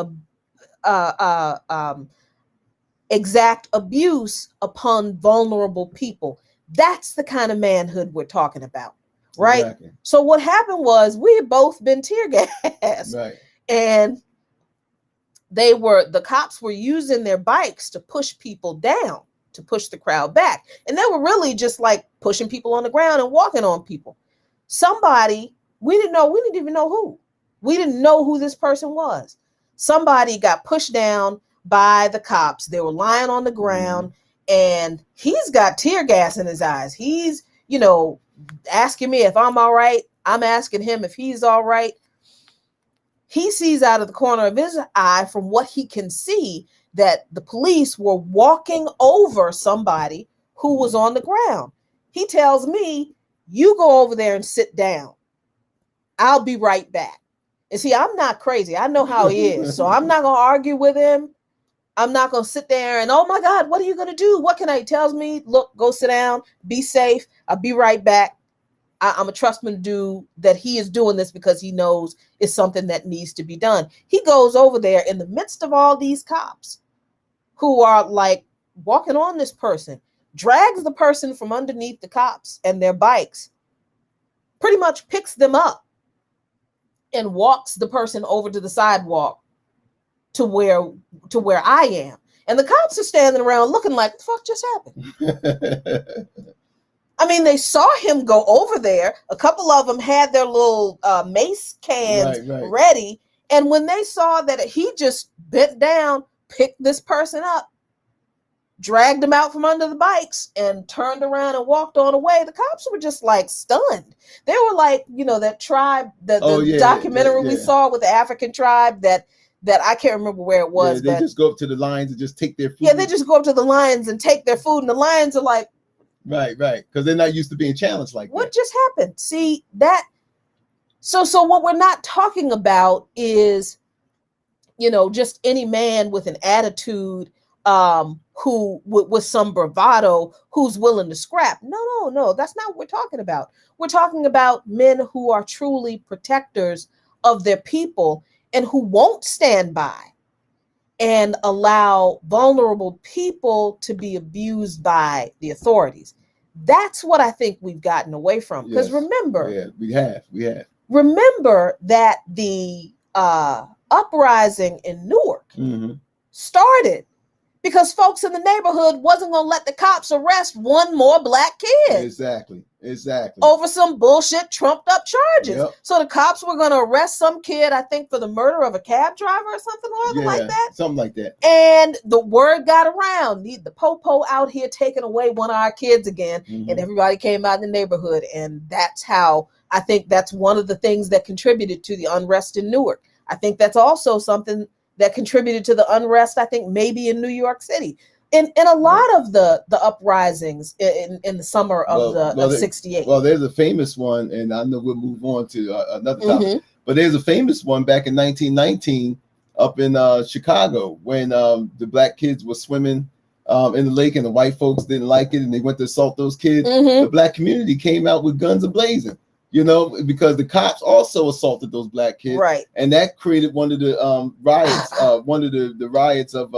S3: exact abuse upon vulnerable people. That's the kind of manhood we're talking about. Right. Exactly. So what happened was we had both been tear gassed. Right. And the cops were using their bikes to push people down, to push the crowd back. And they were really just like pushing people on the ground and walking on people. Somebody, we didn't even know who. We didn't know who this person was. Somebody got pushed down by the cops. They were lying on the ground, and he's got tear gas in his eyes. He's, asking me if I'm all right. I'm asking him if he's all right. He sees out of the corner of his eye, from what he can see, that the police were walking over somebody who was on the ground. He tells me, you go over there and sit down. I'll be right back. And see, I'm not crazy. I know how he is. So I'm not going to argue with him. I'm not going to sit there and, oh my God, what are you going to do? What can I? He tells me, look, go sit down, be safe. I'll be right back. I'm a trust him to do that. He is doing this because he knows it's something that needs to be done. He goes over there in the midst of all these cops who are like walking on this person, drags the person from underneath the cops and their bikes, pretty much picks them up and walks the person over to the sidewalk to where I am. And the cops are standing around looking like, what the fuck just happened? I mean, they saw him go over there. A couple of them had their little mace cans ready. And when they saw that he just bent down, picked this person up, dragged him out from under the bikes, and turned around and walked on away, the cops were just like stunned. They were like, that tribe, the documentary we saw with the African tribe that I can't remember where it was.
S2: They just go up to the lions and just take their food.
S3: Yeah, they just go up to the lions and take their food. And the lions are like,
S2: Right. Because they're not used to being challenged like
S3: what just happened? See that? So what we're not talking about is, just any man with an attitude, who with some bravado, who's willing to scrap. No, that's not what we're talking about. We're talking about men who are truly protectors of their people and who won't stand by and allow vulnerable people to be abused by the authorities. That's what I think we've gotten away from. Because remember,
S2: we have.
S3: Remember that the uprising in Newark started because folks in the neighborhood wasn't going to let the cops arrest one more black kid.
S2: Exactly.
S3: Over some bullshit trumped up charges. Yep. So the cops were going to arrest some kid, I think, for the murder of a cab driver or something like that.
S2: Something like that.
S3: And the word got around. The po-po out here taking away one of our kids again. And everybody came out in the neighborhood. And that's how, I think that's one of the things that contributed to the unrest in Newark. I think that's also something that contributed to the unrest, I think, maybe in New York City. In a lot of the uprisings in the summer of 68.
S2: Well, there's a famous one, and I know we'll move on to another topic, but there's a famous one back in 1919 up in Chicago when the black kids were swimming in the lake and the white folks didn't like it and they went to assault those kids. The black community came out with guns a-blazing. Because the cops also assaulted those black kids,
S3: right? And
S2: that created one of the riots, one of the riots of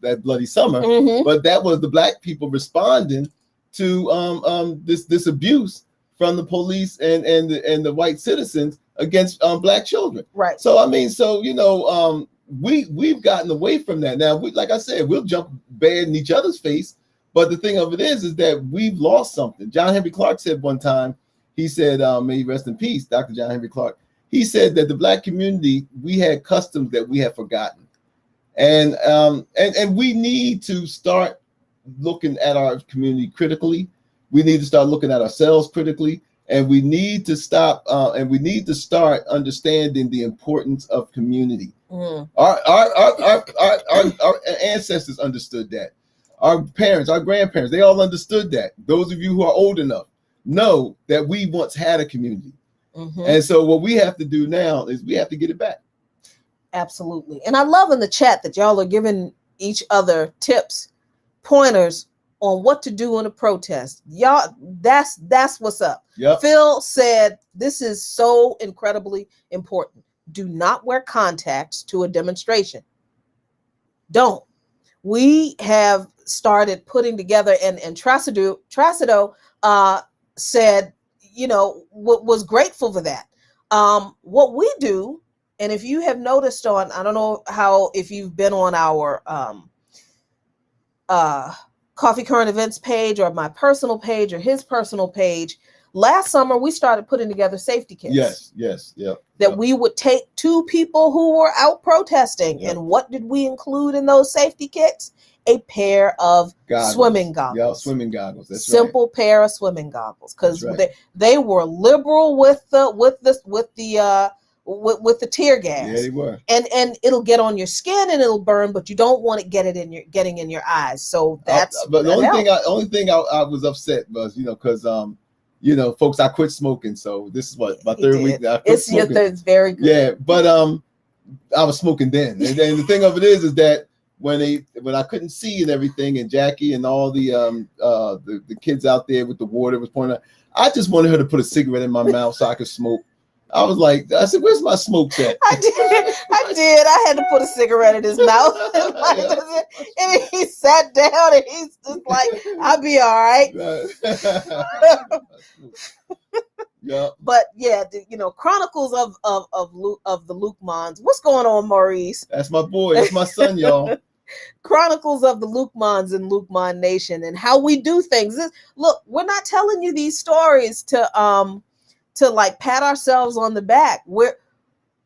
S2: that bloody summer. But that was the black people responding to this abuse from the police and the white citizens against black children,
S3: right?
S2: So I mean, we've gotten away from that. Now, like I said, we'll jump bad in each other's face, but the thing of it is that we've lost something. John Henry Clark said one time. He said, may he rest in peace, Dr. John Henry Clark. He said that the black community, we had customs that we have forgotten. And we need to start looking at our community critically. We need to start looking at ourselves critically. And we need to stop and we need to start understanding the importance of community. Our ancestors understood that. Our parents, our grandparents, they all understood that. Those of you who are old enough know that we once had a community. And so what we have to do now is we have to get it back.
S3: Absolutely. And I love in the chat that y'all are giving each other tips, pointers on what to do in a protest. Y'all, that's what's up.
S2: Yep.
S3: Phil said, this is so incredibly important. Do not wear contacts to a demonstration. Don't. We have started putting together, and Trasido said, was grateful for that. What we do, and if you have noticed I don't know if you've been on our Coffee Current Events page or my personal page or his personal page, last summer we started putting together safety kits.
S2: Yes.
S3: That we would take to people who were out protesting. And what did we include in those safety kits? a pair of swimming
S2: Yeah,
S3: goggles.
S2: swimming goggles. That's
S3: Simple pair of swimming goggles, because
S2: right.
S3: they were liberal with the tear gas.
S2: Yeah, they were.
S3: And it'll get on your skin and it'll burn, but you don't want it getting in your eyes. So that's
S2: but the only thing I was upset was, because folks, I quit smoking. So this is what, my third week that I quit smoking.
S3: It's very good.
S2: Yeah, but I was smoking then. And the thing of it is that when I couldn't see and everything, and Jackie and all the kids out there with the water was pointing out, I just wanted her to put a cigarette in my mouth so I could smoke. I said, where's my smoke at?
S3: I did. I had to put a cigarette in his mouth. And he sat down and he's just like, I'll be all right.
S2: Yeah.
S3: But yeah, Chronicles of the Lukmans. What's going on, Maurice?
S2: That's my boy. That's my son, y'all.
S3: Chronicles of the Lukmans and Lukman Nation, and how we do things. Look, we're not telling you these stories to like pat ourselves on the back.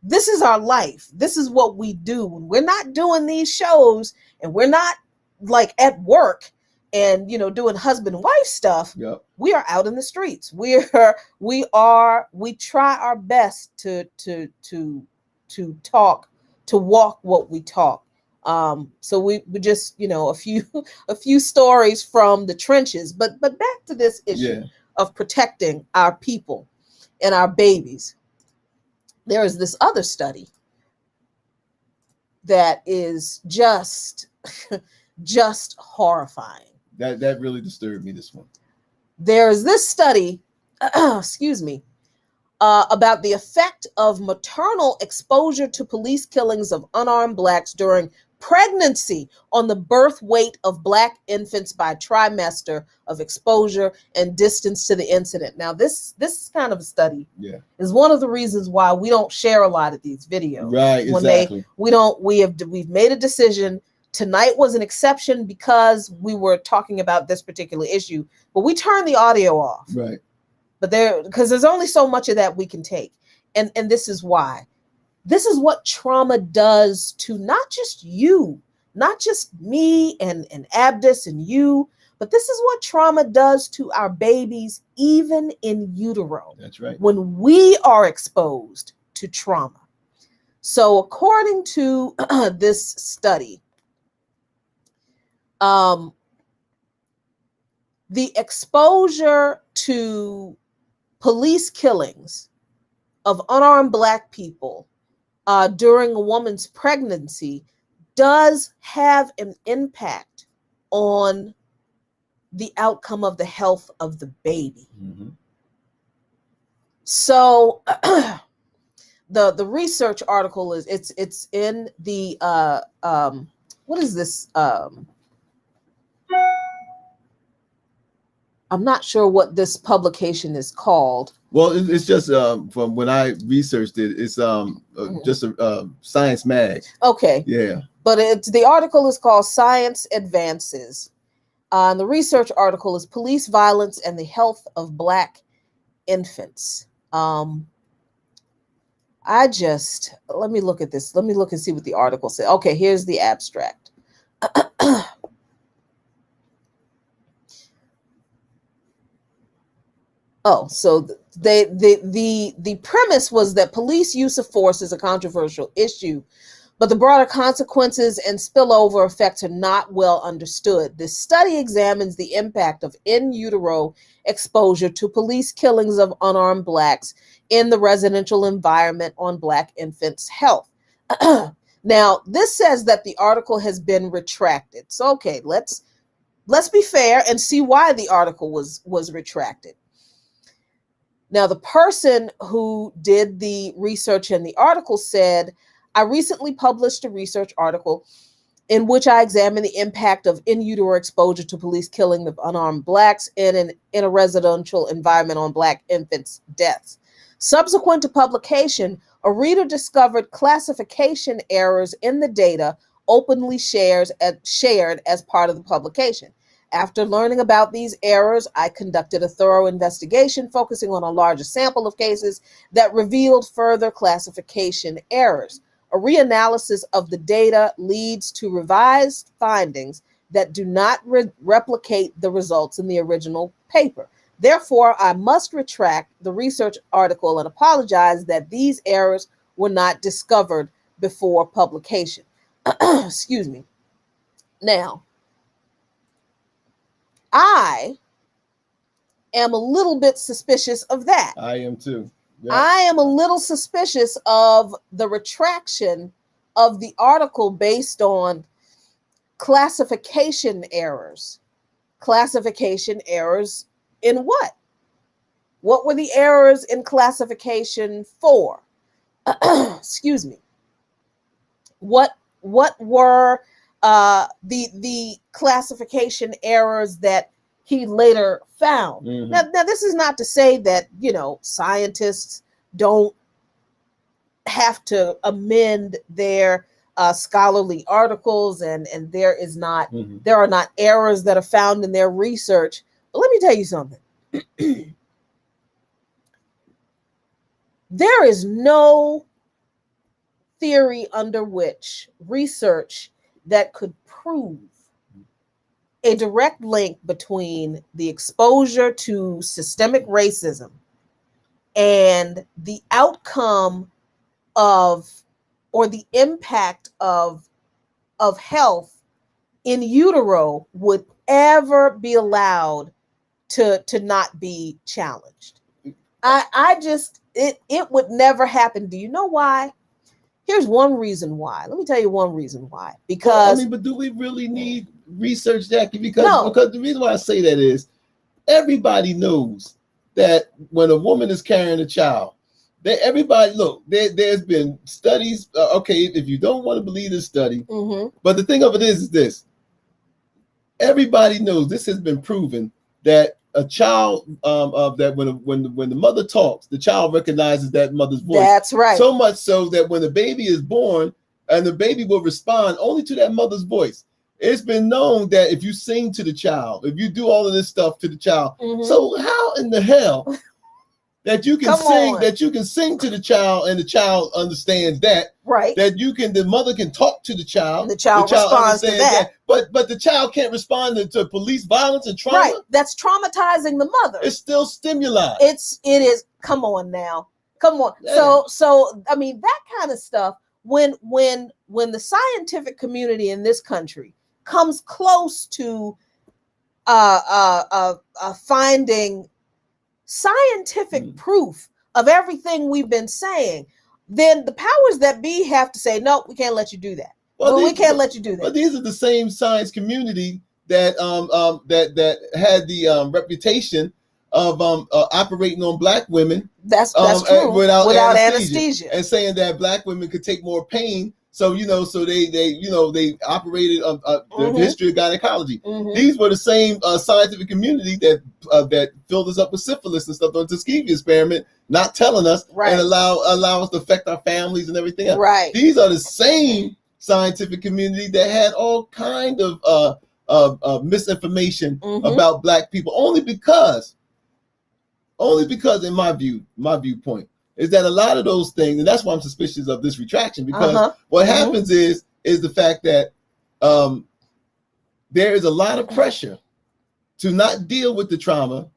S3: This is our life. This is what we do. We're not doing these shows, and we're not like at work and doing husband and wife stuff.
S2: Yep.
S3: We are out in the streets. We try our best to walk what we talk. So we just a few stories from the trenches, but back to this issue of protecting our people and our babies. There is this other study that is just horrifying.
S2: That really disturbed me, this one.
S3: There is this study, excuse me, about the effect of maternal exposure to police killings of unarmed Blacks during pregnancy on the birth weight of Black infants by trimester of exposure and distance to the incident. Now, this kind of a study is one of the reasons why we don't share a lot of these videos.
S2: Right, exactly.
S3: We've made a decision. Tonight was an exception because we were talking about this particular issue, but we turned the audio off.
S2: Right.
S3: But because there's only so much of that we can take. And this is why. This is what trauma does to not just you, not just me and Abdus and you, but this is what trauma does to our babies, even in utero.
S2: That's right.
S3: When we are exposed to trauma. So according to this study, the exposure to police killings of unarmed Black people during a woman's pregnancy does have an impact on the outcome of the health of the baby.
S2: Mm-hmm.
S3: So the research article it's in the what is this? I'm not sure what this publication is called.
S2: Well, it's just from when I researched it, it's just a science mag.
S3: Okay.
S2: Yeah.
S3: But the article is called Science Advances. And the research article is Police Violence and the Health of Black Infants. Let me look at this. Let me look and see what the article says. Okay, here's the abstract. Oh, so the premise was that police use of force is a controversial issue, but the broader consequences and spillover effects are not well understood. This study examines the impact of in utero exposure to police killings of unarmed Blacks in the residential environment on Black infants' health. Now, this says that the article has been retracted. So, okay, let's be fair and see why the article was retracted. Now, the person who did the research in the article said, I recently published a research article in which I examined the impact of in utero exposure to police killing of unarmed Blacks in a residential environment on Black infants' deaths. Subsequent to publication, a reader discovered classification errors in the data openly shared as part of the publication. After learning about these errors, I conducted a thorough investigation focusing on a larger sample of cases that revealed further classification errors. A reanalysis of the data leads to revised findings that do not replicate the results in the original paper. Therefore, I must retract the research article and apologize that these errors were not discovered before publication. Excuse me. Now, I am a little bit suspicious of that.
S2: I am too. Yeah.
S3: I am a little suspicious of the retraction of the article based on classification errors. Classification errors in what? What were the errors in classification for? Excuse me. What were the classification errors that he later found?
S2: Mm-hmm.
S3: Now, this is not to say that, scientists don't have to amend their scholarly articles, and there are not errors that are found in their research. But let me tell you something. There is no theory under which research that could prove a direct link between the exposure to systemic racism and the outcome of, or the impact of health in utero would ever be allowed to not be challenged. It would never happen. Do you know why? Here's one reason why. Let me tell you one reason why. Because
S2: but do we really need research, Jackie? Because the reason why I say that is everybody knows that when a woman is carrying a child, there's been studies. Okay, if you don't want to believe this study, but the thing of it is this: everybody knows this has been proven that a child that when the mother talks, the child recognizes that mother's voice.
S3: That's right.
S2: So much so that when the baby is born, and the baby will respond only to that mother's voice. It's been known that if you sing to the child, if you do all of this stuff to the child, so how in the hell that you can sing to the child and the child understands that,
S3: right?
S2: That the mother can talk to the child,
S3: and the child responds to that.
S2: But the child can't respond to police violence and trauma.
S3: Right, that's traumatizing the mother.
S2: It's still stimuli.
S3: It is. Come on now, come on. Yeah. So I mean, that kind of stuff. When the scientific community in this country comes close to finding scientific proof of everything we've been saying, then the powers that be have to say, no, we can't let you do that. We can't let you do that.
S2: But these are the same science community that that had the reputation of operating on Black women.
S3: That's true. Without anesthesia,
S2: and saying that Black women could take more pain. So they operated the history of gynecology. These were the same scientific community that filled us up with syphilis and stuff on the Tuskegee experiment, not telling us and allow us to affect our families and everything else.
S3: Right.
S2: These are the same scientific community that had all kind of misinformation about Black people, only because in my viewpoint, is that a lot of those things, and that's why I'm suspicious of this retraction, because what happens is the fact that there is a lot of pressure to not deal with the trauma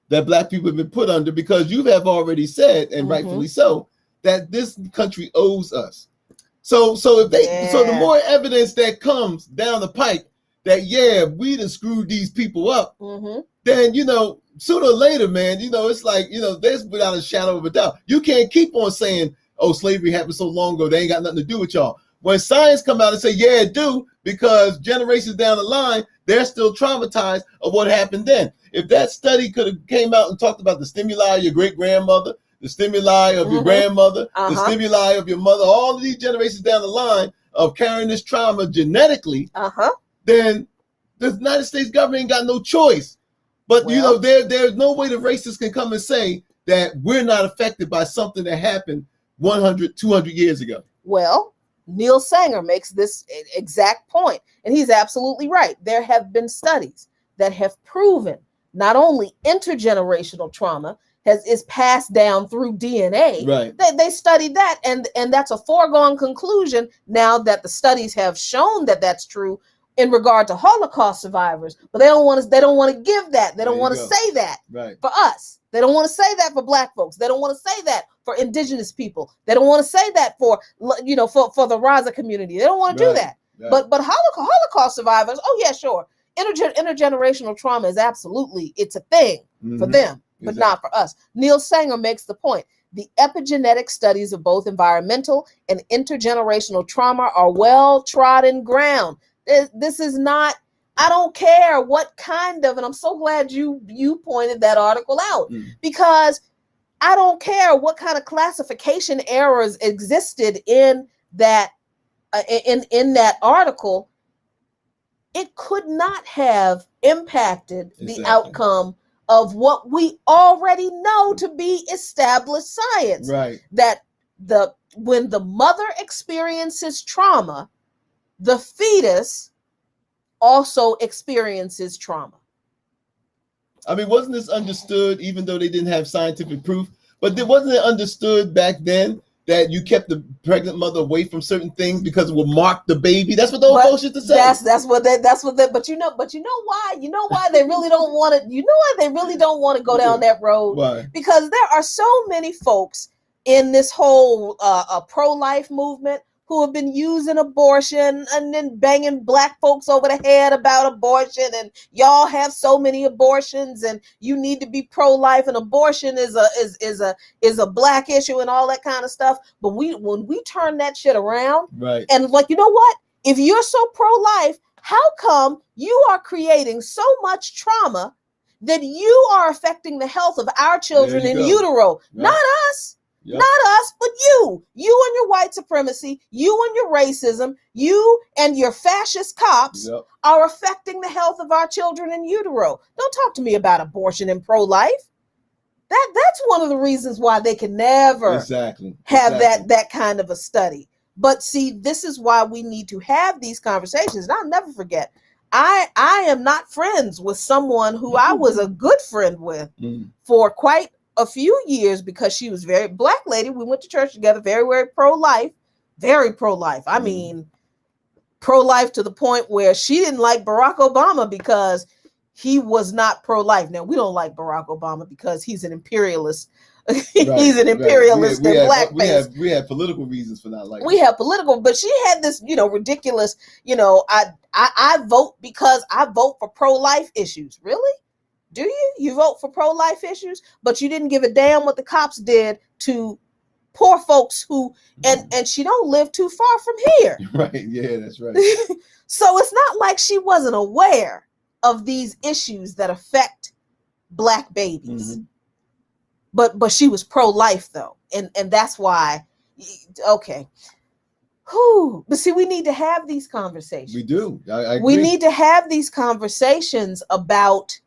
S2: that Black people have been put under, because you have already said, and rightfully so, that this country owes us. So the more evidence that comes down the pike that we done screwed these people up, then sooner or later, man, it's like, there's without a shadow of a doubt. You can't keep on saying, oh, slavery happened so long ago, they ain't got nothing to do with y'all. When science come out and say, yeah, it do, because generations down the line, they're still traumatized of what happened then. If that study could have came out and talked about the stimuli of your great-grandmother, the stimuli of your grandmother, the stimuli of your mother, all of these generations down the line of carrying this trauma genetically, then the United States government ain't got no choice. But, there's no way the racists can come and say that we're not affected by something that happened 100, 200 years ago.
S3: Well, Neil Sanger makes this exact point, and he's absolutely right. There have been studies that have proven not only intergenerational trauma is passed down through DNA.
S2: Right.
S3: They studied that, and that's a foregone conclusion now that the studies have shown that that's true. in regard to Holocaust survivors, but they don't want to give that. They don't want to say that for us. They don't want to say that for Black folks. They don't want to say that for indigenous people. They don't want to say that for, you know, for the Raza community. They don't want to do that. But Holocaust survivors, oh yeah, sure. Intergenerational trauma is absolutely, it's a thing for them, but not for us. Neil Sanger makes the point. The epigenetic studies of both environmental and intergenerational trauma are well-trodden ground. This is not, I don't care what kind of, and I'm so glad you pointed that article out, because I don't care what kind of classification errors existed in that in that article. It could not have impacted the outcome of what we already know to be established science.
S2: Right.
S3: That when the mother experiences trauma, the fetus also experiences trauma.
S2: I mean, wasn't this understood, even though they didn't have scientific proof? But wasn't it understood back then that you kept the pregnant mother away from certain things because it would mark the baby? That's what the old folks used to say. That's what they. But you know why? You know why they really don't want it. You know why they really don't want to go down that road? Why?
S3: Because there are so many folks in this whole pro-life movement who have been using abortion and then banging Black folks over the head about abortion, and y'all have so many abortions and you need to be pro-life, and abortion is a Black issue and all that kind of stuff. But when we turn that shit around, and like, you know what? If you're so pro-life, how come you are creating so much trauma that you are affecting the health of our children in utero? Not us. Not us, but you and your white supremacy, you and your racism, you and your fascist cops are affecting the health of our children in utero. Don't talk to me about abortion and pro-life. That's one of the reasons why they can never have that kind of a study. But see, this is why we need to have these conversations. And I'll never forget, I am not friends with someone who I was a good friend with for quite a few years, because she was very Black lady. We went to church together, very, very pro-life, very pro-life. I mean, pro-life to the point where she didn't like Barack Obama because he was not pro-life. Now, we don't like Barack Obama because he's an imperialist. He's an imperialist in blackface.
S2: We have political reasons for not liking.
S3: We have political, but she had this, ridiculous, I vote because I vote for pro-life issues. Really? Do you? You vote for pro-life issues, but you didn't give a damn what the cops did to poor folks who, and she don't live too far from here.
S2: Right. Yeah, that's right.
S3: So it's not like she wasn't aware of these issues that affect Black babies. But she was pro-life though. And that's why, okay. Whew. But see, we need to have these conversations.
S2: We do. I agree.
S3: We need to have these conversations about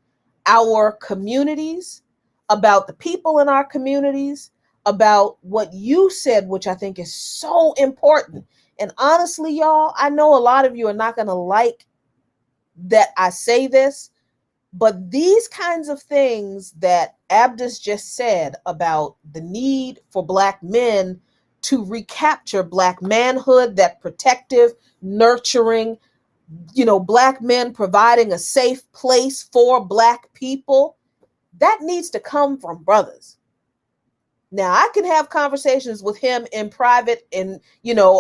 S3: our communities, about the people in our communities, about what you said, which I think is so important. And honestly, y'all, I know a lot of you are not going to like that I say this, but these kinds of things that Abdus just said about the need for Black men to recapture Black manhood, that protective, nurturing, Black men providing a safe place for Black people, that needs to come from brothers. Now, I can have conversations with him in private and,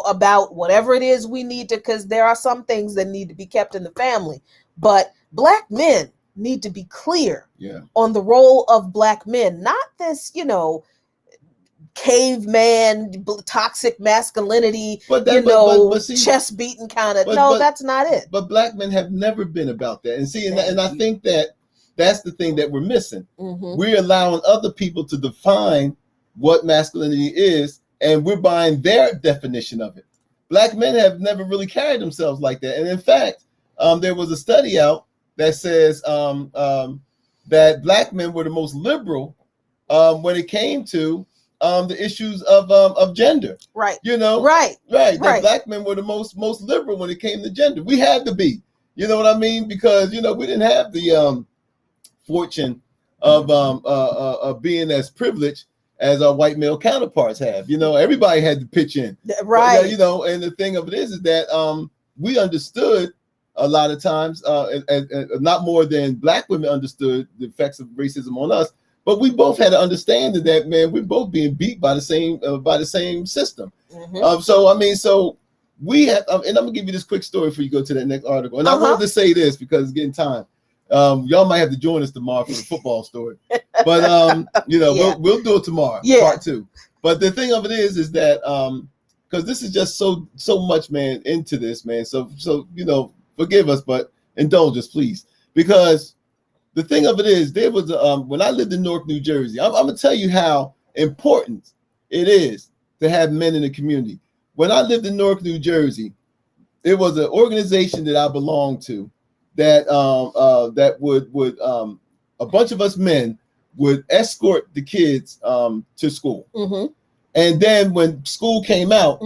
S3: about whatever it is we need to, because there are some things that need to be kept in the family. But Black men need to be clear on the role of Black men, not this, caveman, toxic masculinity, but see, chest beating kind of. No, that's not it.
S2: But Black men have never been about that. And see, and I think that's the thing that we're missing. We're allowing other people to define what masculinity is, and we're buying their definition of it. Black men have never really carried themselves like that. And in fact, there was a study out that says that Black men were the most liberal when it came to the issues of gender.
S3: Right.
S2: Right. That Black men were the most liberal when it came to gender. We had to be. You know what I mean? Because we didn't have the fortune of being as privileged as our white male counterparts have. Everybody had to pitch in.
S3: Right.
S2: But, and the thing of it is that we understood a lot of times, and not more than Black women understood the effects of racism on us. But we both had to understand that, man, we're both being beat by the same system. So we have, and I'm gonna give you this quick story before you go to that next article. And I wanted to say this because it's getting time. Y'all might have to join us tomorrow for the football story, but we'll do it tomorrow, part 2. But the thing of it is that because this is just so much, man, into this, man. So forgive us, but indulge us, please, because the thing of it is, there was when I lived in Newark, New Jersey. I'm gonna tell you how important it is to have men in the community. When I lived in Newark, New Jersey, there was an organization that I belonged to that would a bunch of us men would escort the kids to school. And then when school came out,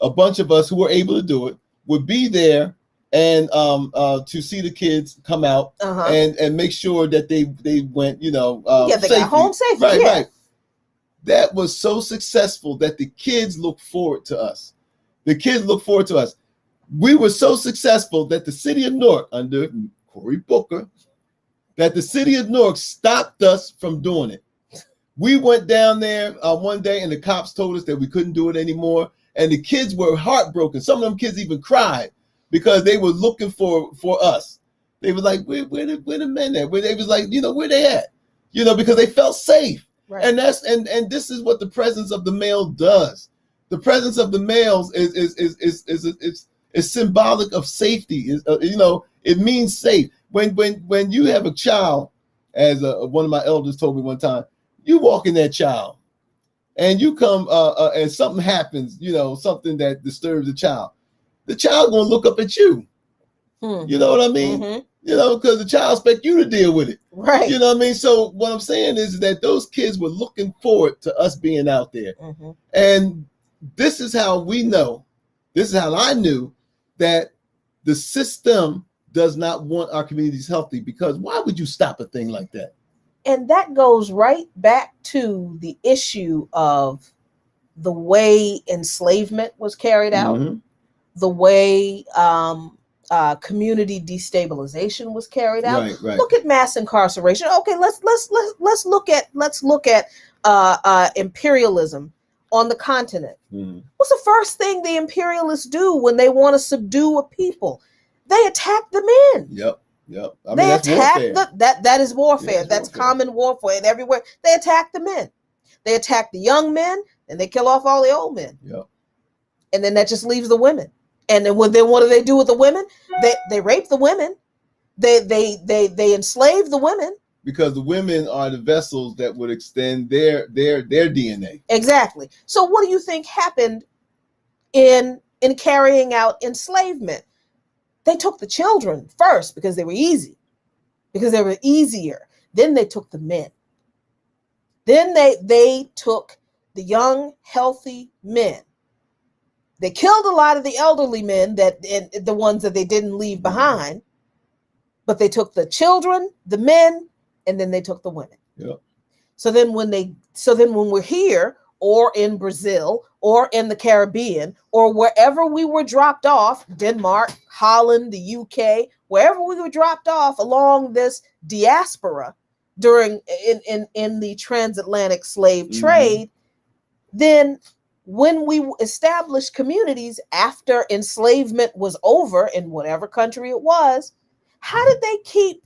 S2: a bunch of us who were able to do it would be there and to see the kids come out and make sure that they went, they
S3: safely. Got home safely.
S2: Right. That was so successful that the kids looked forward to us. We were so successful that the city of Newark, under Cory Booker, that the city of Newark stopped us from doing it. We went down there one day and the cops told us that we couldn't do it anymore. And the kids were heartbroken. Some of them kids even cried because they were looking for us. They were like, where the men at? Where they was like, where they at? Because they felt safe. Right. And and this is what the presence of the male does. The presence of the males is symbolic of safety. It means safe. When you have a child, as one of my elders told me one time, you walk in that child and you come and something happens, something that disturbs the child gonna look up at you. You know what I mean? Because the child expect you to deal with it.
S3: Right.
S2: You know what I mean? So what I'm saying is that those kids were looking forward to us being out there. And this is how I knew that the system does not want our communities healthy, because why would you stop a thing like that?
S3: And that goes right back to the issue of the way enslavement was carried out, the way community destabilization was carried out.
S2: Right.
S3: Look at mass incarceration. Okay, let's look at imperialism on the continent. What's the first thing the imperialists do when they want to subdue a people? They attack the men.
S2: Yep. I mean,
S3: they attack that is warfare.
S2: Yeah,
S3: that's common warfare, and everywhere they attack the men. They attack the young men, and they kill off all the old men.
S2: Yep.
S3: And then that just leaves the women. And then what do they do with the women? They rape the women. They enslave the women.
S2: Because the women are the vessels that would extend their DNA.
S3: Exactly. So what do you think happened in carrying out enslavement? They took the children first because they were easy, because they were easier. Then they took the men. Then they took the young, healthy men. They killed a lot of the elderly men, the ones that they didn't leave behind, but they took the children, the men, and then they took the women.
S2: Yep.
S3: So then when we're here, or in Brazil, or in the Caribbean, or wherever we were dropped off, Denmark, Holland, the UK, wherever we were dropped off along this diaspora in the transatlantic slave trade, then when we established communities after enslavement was over in whatever country it was, how did they keep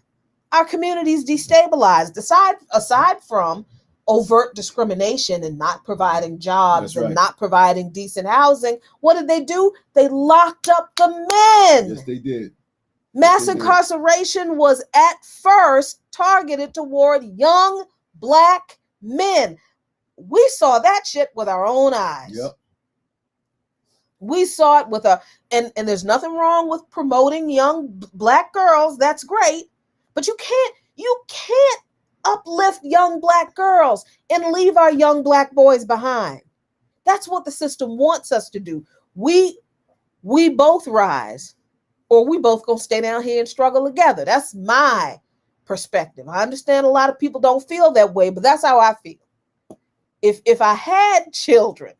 S3: our communities destabilized? Aside from overt discrimination and not providing jobs and not providing decent housing, what did they do? They locked up the men.
S2: Yes, they did.
S3: Mass incarceration was at first targeted toward young Black men. We saw that shit with our own eyes.
S2: Yep.
S3: We saw it and there's nothing wrong with promoting young Black girls. That's great. But you can't uplift young Black girls and leave our young Black boys behind. That's what the system wants us to do. We both rise, or we both gonna stay down here and struggle together. That's my perspective. I understand a lot of people don't feel that way, but that's how I feel. If I had children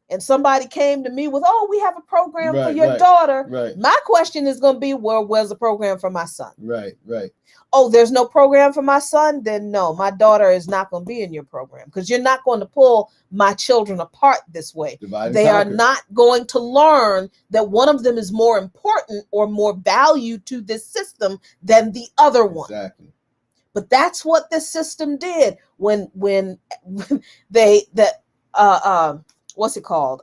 S3: and somebody came to me with, oh, we have a program for
S2: Right,
S3: your
S2: right,
S3: daughter.
S2: right.
S3: My question is going to be, well, where's the program for my son?
S2: Right, right.
S3: Oh, there's no program for my son? Then no, my daughter is not going to be in your program, because you're not going to pull my children apart this way. They are not going to learn that one of them is more important or more valued to this system than the other one.
S2: Exactly.
S3: But that's what this system did when they what's it called?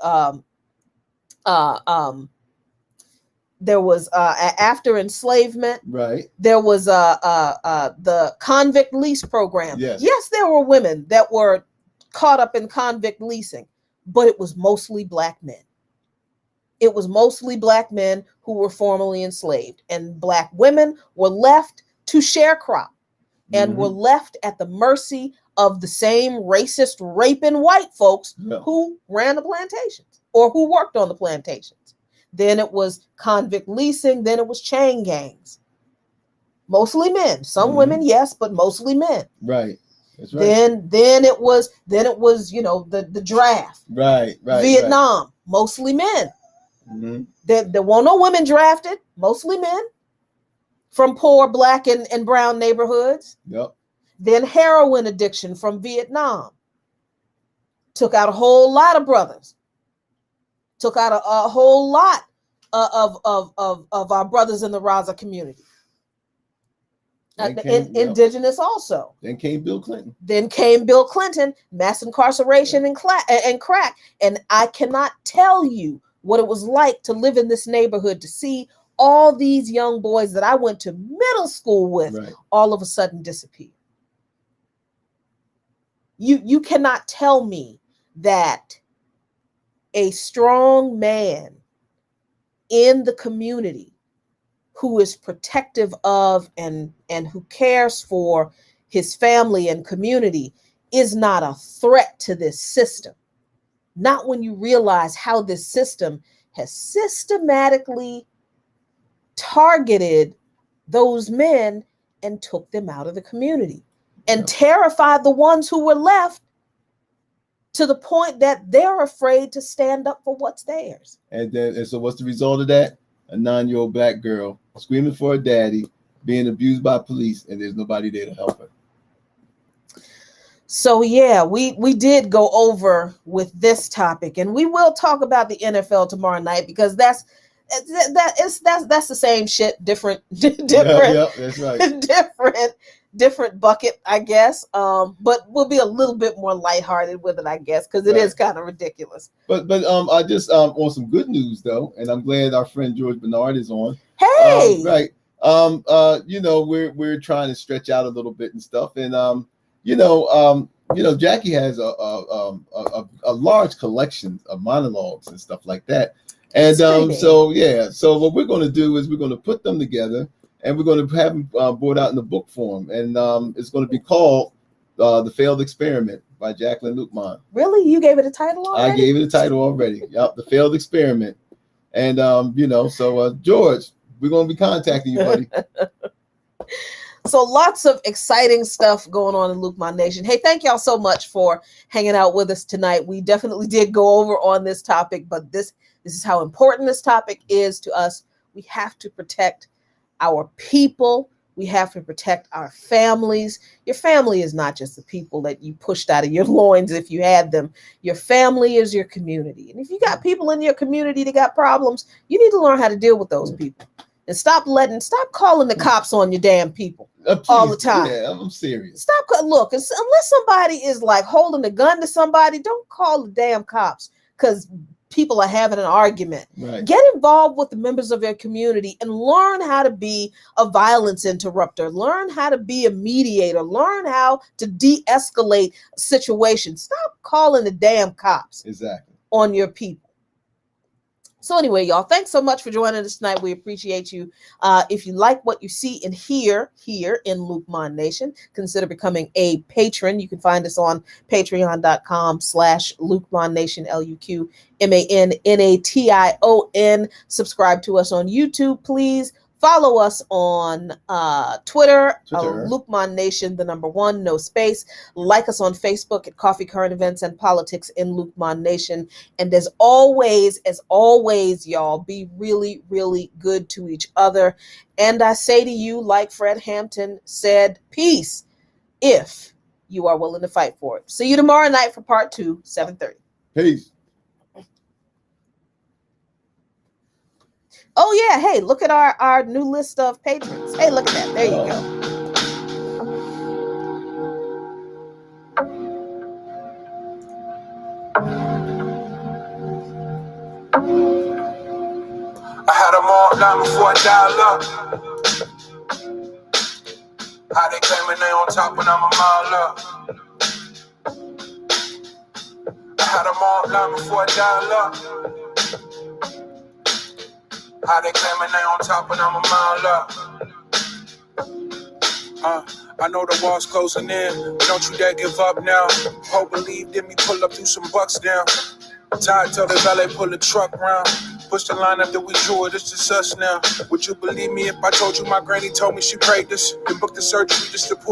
S3: There was after enslavement,
S2: right?
S3: There was the convict lease program. Yes, there were women that were caught up in convict leasing, but it was mostly Black men. It was mostly Black men who were formerly enslaved, and Black women were left to sharecrop and were left at the mercy of the same racist, raping white folks who ran the plantations or who worked on the plantations. Then it was convict leasing. Then it was chain gangs. Mostly men. Some women, yes, but mostly men.
S2: Right. That's right.
S3: Then it was the draft.
S2: Right.
S3: Vietnam, mostly men. There weren't no women drafted. Mostly men from poor Black and brown neighborhoods.
S2: Yep.
S3: Then heroin addiction from Vietnam took out a whole lot of brothers. Took out a whole lot of our brothers in the Raza community. Indigenous also.
S2: Then came Bill Clinton.
S3: Mass incarceration and crack. And I cannot tell you what it was like to live in this neighborhood, to see all these young boys that I went to middle school with all of a sudden disappear. You cannot tell me that a strong man in the community who is protective of and who cares for his family and community is not a threat to this system. Not when you realize how this system has systematically targeted those men and took them out of the community and terrified the ones who were left, to the point that they're afraid to stand up for what's theirs.
S2: And so what's the result of that? A 9-year-old Black girl screaming for her daddy, being abused by police, and there's nobody there to help her.
S3: So yeah, we did go over with this topic, and we will talk about the NFL tomorrow night, because that's the same shit, different,
S2: that's right.
S3: different bucket, I guess. But we'll be a little bit more lighthearted with it, I guess, because it is kind of ridiculous.
S2: But I just want some good news though, and I'm glad our friend George Bernard is on.
S3: Hey,
S2: we're trying to stretch out a little bit and stuff, and Jackie has a large collection of monologues and stuff like that. And so what we're going to do is we're going to put them together, and we're going to have them brought out in the book form, and it's going to be called The Failed Experiment by Jacqueline Luqman.
S3: Really? You gave it a title already?
S2: I gave it a title already. Yep, The Failed Experiment. And George, we're going to be contacting you, buddy.
S3: So lots of exciting stuff going on in Luqman Nation. Hey, thank y'all so much for hanging out with us tonight. We definitely did go over on this topic, but this is how important this topic is to us. We have to protect our people. We have to protect our families. Your family is not just the people that you pushed out of your loins if you had them. Your family is your community. And if you got people in your community that got problems, you need to learn how to deal with those people. And stop calling the cops on your damn people all the time.
S2: Yeah, I'm serious.
S3: Look, unless somebody is like holding a gun to somebody, don't call the damn cops because people are having an argument.
S2: Right.
S3: Get involved with the members of your community and learn how to be a violence interrupter. Learn how to be a mediator. Learn how to de-escalate situations. Stop calling the damn cops on your people. So anyway, y'all, thanks so much for joining us tonight. We appreciate you. If you like what you see and hear here in Luqman Nation, consider becoming a patron. You can find us on patreon.com/Luqman Nation, LUQMANNATION. Subscribe to us on YouTube, please. Follow us on Twitter,
S2: Twitter.
S3: Lukman Nation, the number 1, no space. Like us on Facebook at Coffee, Current Events, and Politics in Lukman Nation. And as always, y'all, be really, really good to each other. And I say to you, like Fred Hampton said, peace, if you are willing to fight for it. See you tomorrow night for part 2, 7:30.
S2: Peace.
S3: Oh yeah, hey, look at our new list of patrons. Hey, look at that. There you go.
S1: I had them all down before I dial up. How they claiming they on top when I'm a mile up. I had them all down before I dial up. How they claiming they on top when I'm a mile up. I know the wall's closing in, but don't you dare give up now. Hope believe in me, pull up through some bucks down. Tired till the valet pull the truck round. Push the line up that we drew it, it's just us now. Would you believe me if I told you my granny told me she prayed this? Then booked the surgery just to pull